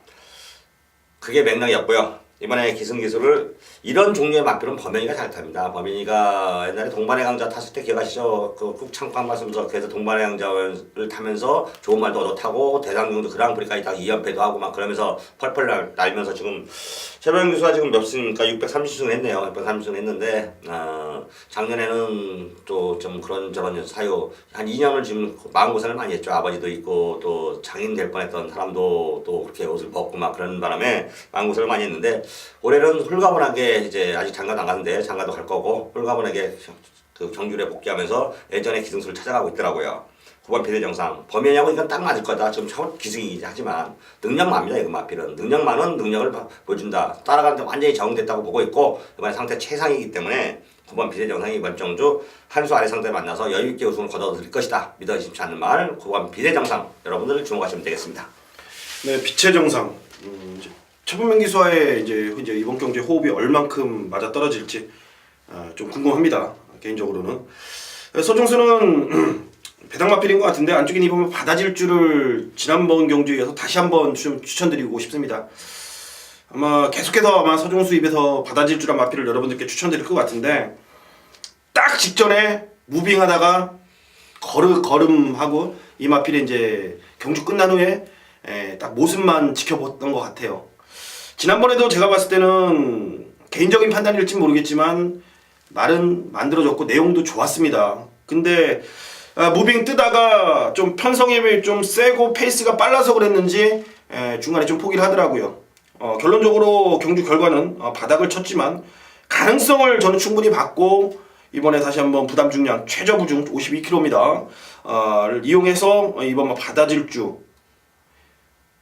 그게 맥락이었고요. 이번에 기승기수를 이런 종류의 마필은 범현이가 잘 탑니다. 범현이가 옛날에 동반의 강자 탔을 때 기억하시죠? 그 꾹 참고 한 말씀 서 그래서 동반의 강자를 타면서 좋은 말도 얻어 타고 대장경도 그랑프리까지 딱 2연패도 하고 막 그러면서 펄펄 날면서 지금 최범현 교수가 지금 몇 승입니까? 630승 했네요. 630승 했는데 작년에는 또 좀 그런저런 사유 한 2년을 지금 마음고생을 많이 했죠. 아버지도 있고 또 장인 될 뻔했던 사람도 또 그렇게 옷을 벗고 막 그런 바람에 마음고생을 많이 했는데 올해는 홀가분하게 이제 아직 장가도 안 갔는데 장가도 갈 거고 홀가분하게 그 경주에 복귀하면서 예전의 기승수를 찾아가고 있더라고요. 9번 비대정상 범현이하고 이건 딱 맞을 거다. 지금 처음 기승이긴 하지만 능력만입니다. 이거 마필은 능력만은 능력을 보여준다. 따라가는데 완전히 적응됐다고 보고 있고 이번에 상태 최상이기 때문에 9번 비대정상이 이번 경주 한 수 아래 상대 만나서 여유있게 우승을 거둬들일 것이다. 믿어지지 않는 말 9번 비대정상 여러분들 주목하시면 되겠습니다. 네, 빛의 정상. 최범현 기수와의 이제 이번 경주에 호흡이 얼만큼 맞아 떨어질지 좀 궁금합니다. 개인적으로는 서종수는 배당마필인 것 같은데 안쪽에 입으면 받아질 줄을 지난번 경주에 이어서 다시 한번 좀 추천드리고 싶습니다. 아마 계속해서 서종수 입에서 받아질 줄한 마필을 여러분들께 추천드릴 것 같은데 딱 직전에 무빙하다가 걸음하고 이 마필이 이제 경주 끝난 후에 딱 모습만 지켜봤던 것 같아요. 지난번에도 제가 봤을 때는 개인적인 판단일지 모르겠지만 말은 만들어졌고 내용도 좋았습니다. 근데 무빙 뜨다가 좀 편성임이 좀 세고 페이스가 빨라서 그랬는지 중간에 좀 포기를 하더라고요. 결론적으로 경주 결과는 바닥을 쳤지만 가능성을 저는 충분히 봤고 이번에 다시 한번 부담 중량 최저 부중 52kg입니다. 를 이용해서 이번 받아질 주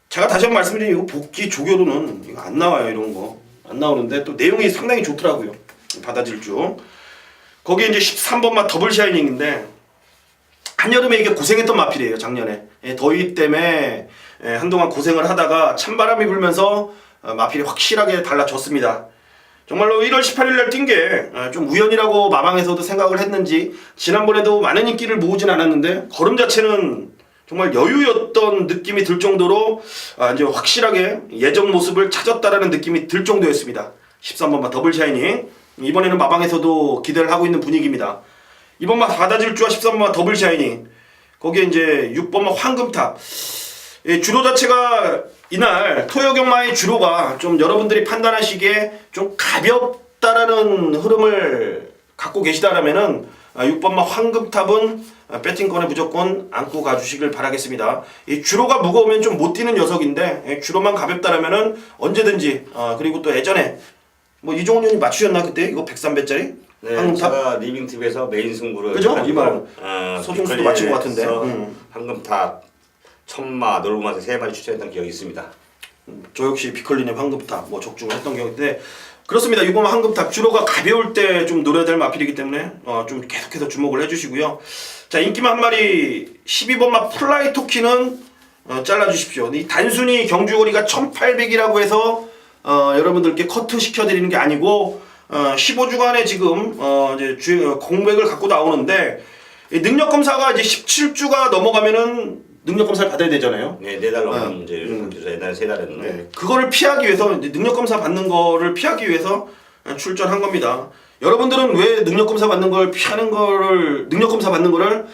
제가 다시 한번 말씀드리면 이거 복귀 조교로는 이거 안 나와요. 이런 거 안 나오는데 또 내용이 상당히 좋더라고요. 받아질 주 거기에 이제 13번마 더블 샤이닝인데 한여름에 이게 고생했던 마필이에요. 작년에 더위 때문에 한동안 고생을 하다가 찬바람이 불면서 마필이 확실하게 달라졌습니다. 정말로 1월 18일 날 뛴 게 좀 우연이라고 마방에서도 생각을 했는지 지난번에도 많은 인기를 모으진 않았는데 걸음 자체는 정말 여유였던 느낌이 들 정도로 이제 확실하게 예전 모습을 찾았다라는 느낌이 들 정도였습니다. 13번마 더블 샤이닝. 이번에는 마방에서도 기대를 하고 있는 분위기입니다. 이번마 바다질주와 13번마 더블 샤이닝. 거기에 이제 6번마 황금탑. 주로 자체가 이날 토요경마의 주로가 좀 여러분들이 판단하시기에 좀 가볍다라는 흐름을 갖고 계시다라면은 6번마 황금탑은 배팅권에 무조건 안고 가주시길 바라겠습니다. 이 주로가 무거우면 좀 못 뛰는 녀석인데 주로만 가볍다라면은 언제든지 그리고 또 예전에 뭐 이종훈 형이 맞추셨나 그때 이거 103배짜리 네, 황금탑? 제가 리빙TV에서 메인 승부를 그죠? 이말 소중수도 맞춘 것 같은데 황금탑, 천마, 놀부맛에 3마리 추천했던 기억이 있습니다. 저 역시 비컬리님 황금탑 뭐 적중을 했던 경우인데 그렇습니다. 이번 황금탑 주로가 가벼울 때 좀 노려야 될 마필이기 때문에 좀 계속해서 주목을 해주시고요. 자 인기만 한 마리 12번마 플라이 토끼는 잘라주십시오. 이 단순히 경주거리가 1800이라고 해서 여러분들께 커트 시켜드리는 게 아니고 15주간에 지금 이제 공백을 갖고 나오는데 능력 검사가 이제 17주가 넘어가면은 능력 검사를 받아야 되잖아요. 네, 4달 넘으면 이제 옛날에 3달 했는데. 네, 그거를 피하기 위해서 이제 능력 검사 받는 거를 피하기 위해서 출전한 겁니다. 여러분들은 왜 능력 검사 받는 걸 피하는 거를 능력 검사 받는 거를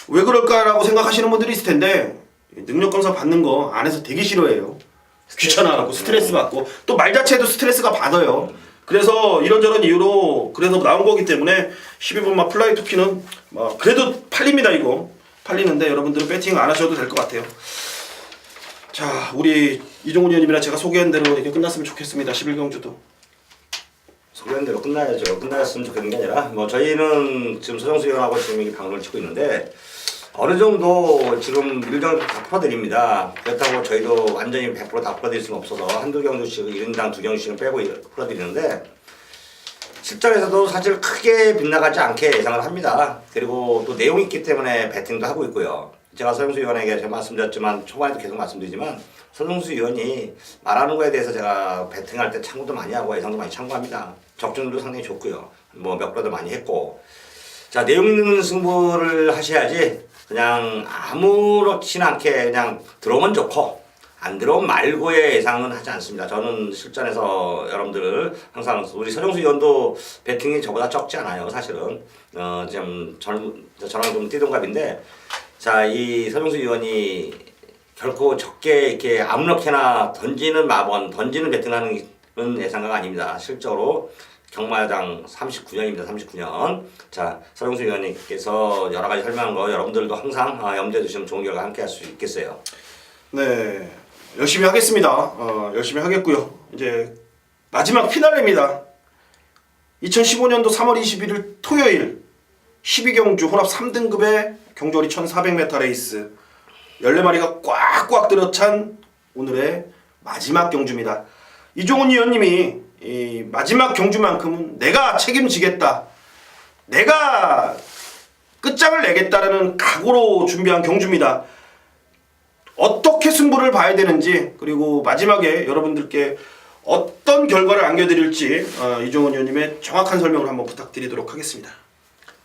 왜 그럴까라고 생각하시는 분들이 있을 텐데 능력 검사 받는 거 안에서 되게 싫어해요. 귀찮아하고 스트레스 받고 또 말 자체도 스트레스가 받아요. 그래서 이런저런 이유로 그래서 나온 거기 때문에 12번마 플라이 투키는 그래도 팔립니다. 이거 팔리는데 여러분들은 배팅 안 하셔도 될 것 같아요. 자 우리 이종훈 의원님이랑 제가 소개한 대로 이렇게 끝났으면 좋겠습니다. 11경주도 소개한 대로 끝나야죠. 끝났으면 좋겠는 게 아니라 뭐 저희는 지금 서정수 의원하고 지금 이 방송을 찍고 있는데 어느 정도 지금 일정을 다 풀어드립니다. 그렇다고 저희도 완전히 100%다 풀어드릴 수는 없어서 한두 경주씩 1인당 2경주씩은 빼고 풀어드리는데 실전에서도 사실 크게 빗나가지 않게 예상을 합니다. 그리고 또 내용이 있기 때문에 배팅도 하고 있고요. 제가 서정수 의원에게 제가 말씀드렸지만 초반에도 계속 말씀드리지만 서정수 의원이 말하는 거에 대해서 제가 배팅할 때 참고도 많이 하고 예상도 많이 참고합니다. 적중률도 상당히 좋고요. 뭐 몇 프로도 많이 했고 자 내용 있는 승부를 하셔야지 그냥 아무렇지나 않게 그냥 들어오면 좋고 안 들어오면 말고의 예상은 하지 않습니다. 저는 실전에서 여러분들 항상 우리 서정수 의원도 배팅이 저보다 적지 않아요. 사실은 지금 저랑 좀 띠동갑인데 자 이 서정수 의원이 결코 적게 이렇게 아무렇게나 던지는 던지는 배팅하는 예상가가 아닙니다. 실제로 경마장 39년입니다. 39년. 자, 서정수 의원님께서 여러 가지 설명한 거 여러분들도 항상 염두에 두시면 좋은 결과 함께 할 수 있겠어요. 네, 열심히 하겠습니다. 열심히 하겠고요. 이제 마지막 피날레입니다. 2015년도 3월 21일 토요일 12경주 혼합 3등급의 경주거리 1400m 레이스 14마리가 꽉꽉 들어찬 오늘의 마지막 경주입니다. 이종훈 의원님이 이 마지막 경주만큼은 내가 책임지겠다. 내가 끝장을 내겠다라는 각오로 준비한 경주입니다. 어떻게 승부를 봐야 되는지 그리고 마지막에 여러분들께 어떤 결과를 안겨드릴지 이종훈 의원님의 정확한 설명을 한번 부탁드리도록 하겠습니다.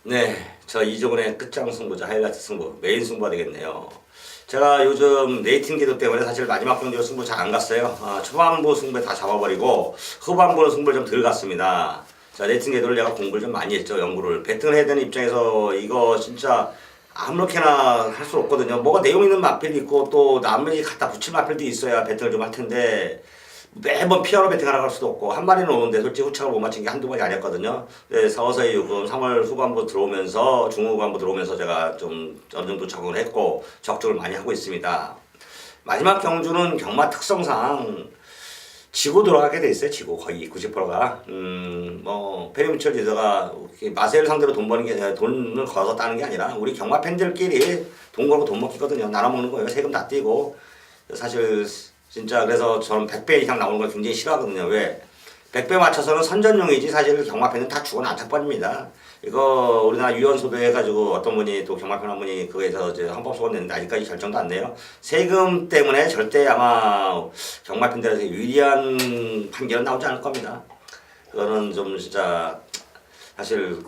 네, 저 이종훈의 끝장 승부자 하이라이트 승부 메인 승부가 되겠네요. 제가 요즘 레이팅 기도 때문에 사실 마지막 경기로 승부 잘 안 갔어요. 초반부 승부에 다 잡아버리고 후반부는 승부를 좀 덜 갔습니다. 자 레이팅 기도를 내가 공부를 좀 많이 했죠. 연구를 배팅을 해야 되는 입장에서 이거 진짜 아무렇게나 할 수 없거든요. 뭐가 내용 있는 마필이 있고 또 남이 갖다 붙일 마필도 있어야 배팅을 좀 할 텐데 매번 피아노 배팅하라고 할 수도 없고 한 마리는 오는데 솔직히 후착을 못 맞힌 게 한두 번이 아니었거든요. 네, 서서히 요금 3월 후반부 들어오면서 중후반부 들어오면서 제가 좀 어느 정도 적응을 했고 적중을 많이 하고 있습니다. 마지막 경주는 경마 특성상 지고 들어가게 돼 있어요. 지고 거의 90%가 뭐 페리미철 리더가 마세를 상대로 돈 버는 게 아니라 돈을 걸어서 따는 게 아니라 우리 경마 팬들끼리 돈 걸고 돈 먹기거든요. 나눠 먹는 거예요. 세금 다 떼고 사실 진짜 그래서 저는 100배 이상 나오는 걸 굉장히 싫어하거든요. 왜? 100배 맞춰서는 선전용이지 사실 경마팬은 다 죽어 난착번입니다. 이거 우리나라 유연소도 해가지고 어떤 분이 또 경마편 한 분이 그거에서 이제 헌법소원 냈는데 아직까지 결정도 안 내요. 세금 때문에 절대 아마 경마팬들한테 유리한 판결은 나오지 않을 겁니다. 그거는 좀 진짜 사실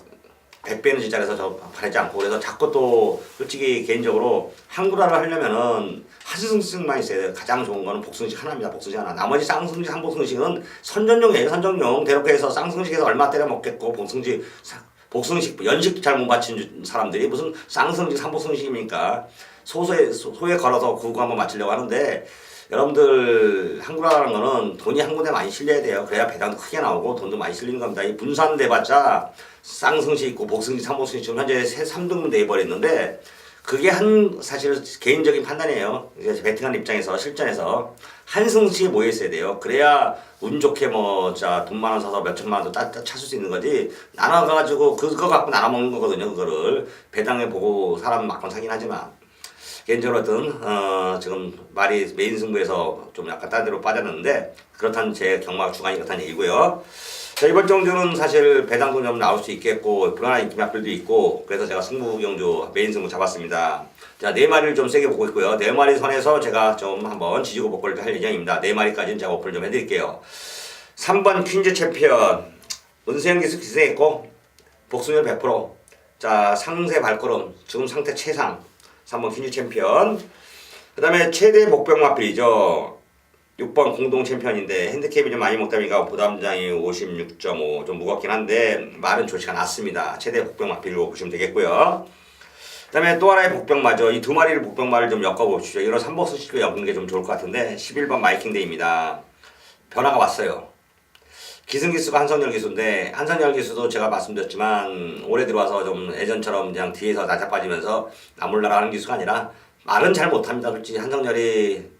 100배는 진짜 그래서 저 바라지 않고 그래서 자꾸 또 솔직히 개인적으로 한글화를 하려면은 한승식만 있어야 돼요. 가장 좋은 거는 복승식 하나입니다. 복승식 하나. 나머지 쌍승식, 한복승식은 선전용이에요. 선전용. 대놓고 해서 쌍승식에서 얼마 때려 먹겠고 복승식 연식 잘 못 맞춘 사람들이 무슨 쌍승식, 삼복승식입니까? 소에 걸어서 구구 한번 맞추려고 하는데 여러분들 한글화라는 거는 돈이 한 군데 많이 실려야 돼요. 그래야 배당도 크게 나오고 돈도 많이 실리는 겁니다. 이 분산돼봤자 쌍승식 있고 복승식, 삼복승식 지금 현재 3등분 돼버렸는데 그게 사실 개인적인 판단이에요. 이제 베팅하는 입장에서 실전에서 한 승식이 모여 있어야 돼요. 그래야 운 좋게 돈 많아 사서 몇 천만 원도 찾을 수 있는 거지. 나눠가지고 그거 갖고 나눠 먹는 거거든요. 그거를 배당해 보고 사람 막상 사긴 하지만. 개인적으로 지금 말이 메인 승부에서 좀 약간 딴 데로 빠졌는데 그렇다는 제 경마 주관이 그렇다는 얘기고요. 자, 이번 경주는 사실 배당도 좀 나올 수 있겠고 불안한 인기맛들도 있고 그래서 제가 승부 경주 메인 승부 잡았습니다. 자, 4마리를 좀 세게 보고 있고요. 4마리 선에서 제가 좀 한번 지지고 복구를 할 예정입니다. 4마리까지는 제가 오픈을 좀 해드릴게요. 3번 퀸즈 챔피언 은세영 기수 기승했고 복수율 100%. 자, 상세 발걸음 지금 상태 최상 3번 퀸즈 챔피언. 그 다음에 최대 목병 마필이죠. 6번 공동 챔피언인데 핸디캡이 좀 많이 먹다 보니까 부담장이 56.5 좀 무겁긴 한데 말은 좋지가 않습니다. 최대 복병 마필로 보시면 되겠고요. 그 다음에 또 하나의 복병마죠. 이 2마리를 복병마를 좀 엮어봅시다. 이런 3복수식도 엮는 게 좀 좋을 것 같은데 11번 마이킹데이입니다. 변화가 왔어요. 기승기수가 한성열 기수인데 한성열 기수도 제가 말씀드렸지만 올해 들어와서 좀 예전처럼 그냥 뒤에서 낮아빠지면서 나몰라라 하는 기수가 아니라 말은 잘 못합니다. 솔직히 한성열이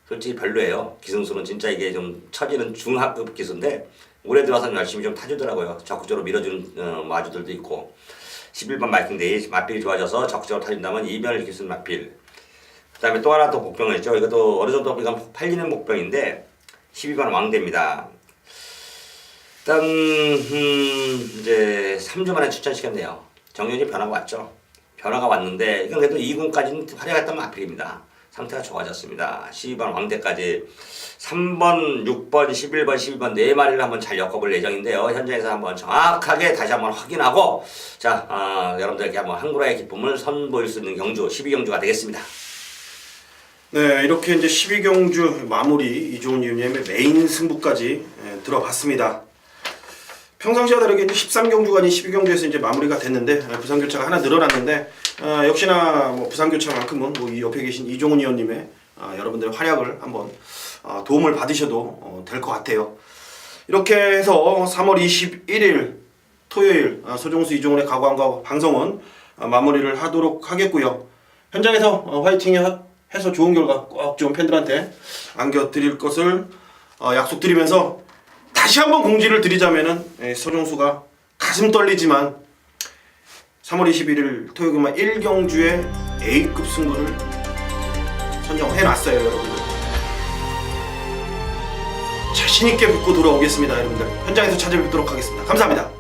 솔직히 별로예요. 기승수는 진짜 이게 좀 처지는 중하급 기수인데 올해 들어와서 열심히 좀 타주더라고요. 적극적으로 밀어주는 마주들도 있고 11번 마이킹데이 마필이 좋아져서 적극적으로 타준다면 이별 기수 마필. 그 다음에 또 하나 또 복병을 했죠. 이것도 어느 정도 이건 팔리는 복병인데 12번 왕대입니다. 일단 이제 3주 만에 출전시켰네요. 정윤이 변화가 왔죠. 변화가 왔는데 이건 그래도 2군까지는 활약했던 마필입니다. 상태가 좋아졌습니다. 12번 왕대까지 3번, 6번, 11번, 12번 4마리를 한번 잘 엮어볼 예정인데요. 현장에서 한번 정확하게 다시 한번 확인하고 자 여러분들에게 한번 한글화의 기쁨을 선보일 수 있는 경주 12경주가 되겠습니다. 네, 이렇게 이제 12경주 마무리 이종훈 위원님의 메인 승부까지 들어봤습니다. 평상시와 다르게 이제 13경주가 아닌 12경주에서 이제 마무리가 됐는데 부상교차가 하나 늘어났는데 역시나 뭐 부상교차만큼은 뭐 이 옆에 계신 이종훈 위원님의 여러분들의 활약을 한번 도움을 받으셔도 될 것 같아요. 이렇게 해서 3월 21일 토요일 소종수 이종훈의 가광과 방송은 마무리를 하도록 하겠고요. 현장에서 화이팅 해서 좋은 결과 꼭 좀 팬들한테 안겨드릴 것을 약속드리면서 다시 한번 공지를 드리자면은 서종수가 가슴 떨리지만 3월 21일 토요일만 1경주의 A급 승부를 선정해놨어요. 여러분들 자신있게 붙고 돌아오겠습니다. 여러분들 현장에서 찾아뵙도록 하겠습니다. 감사합니다.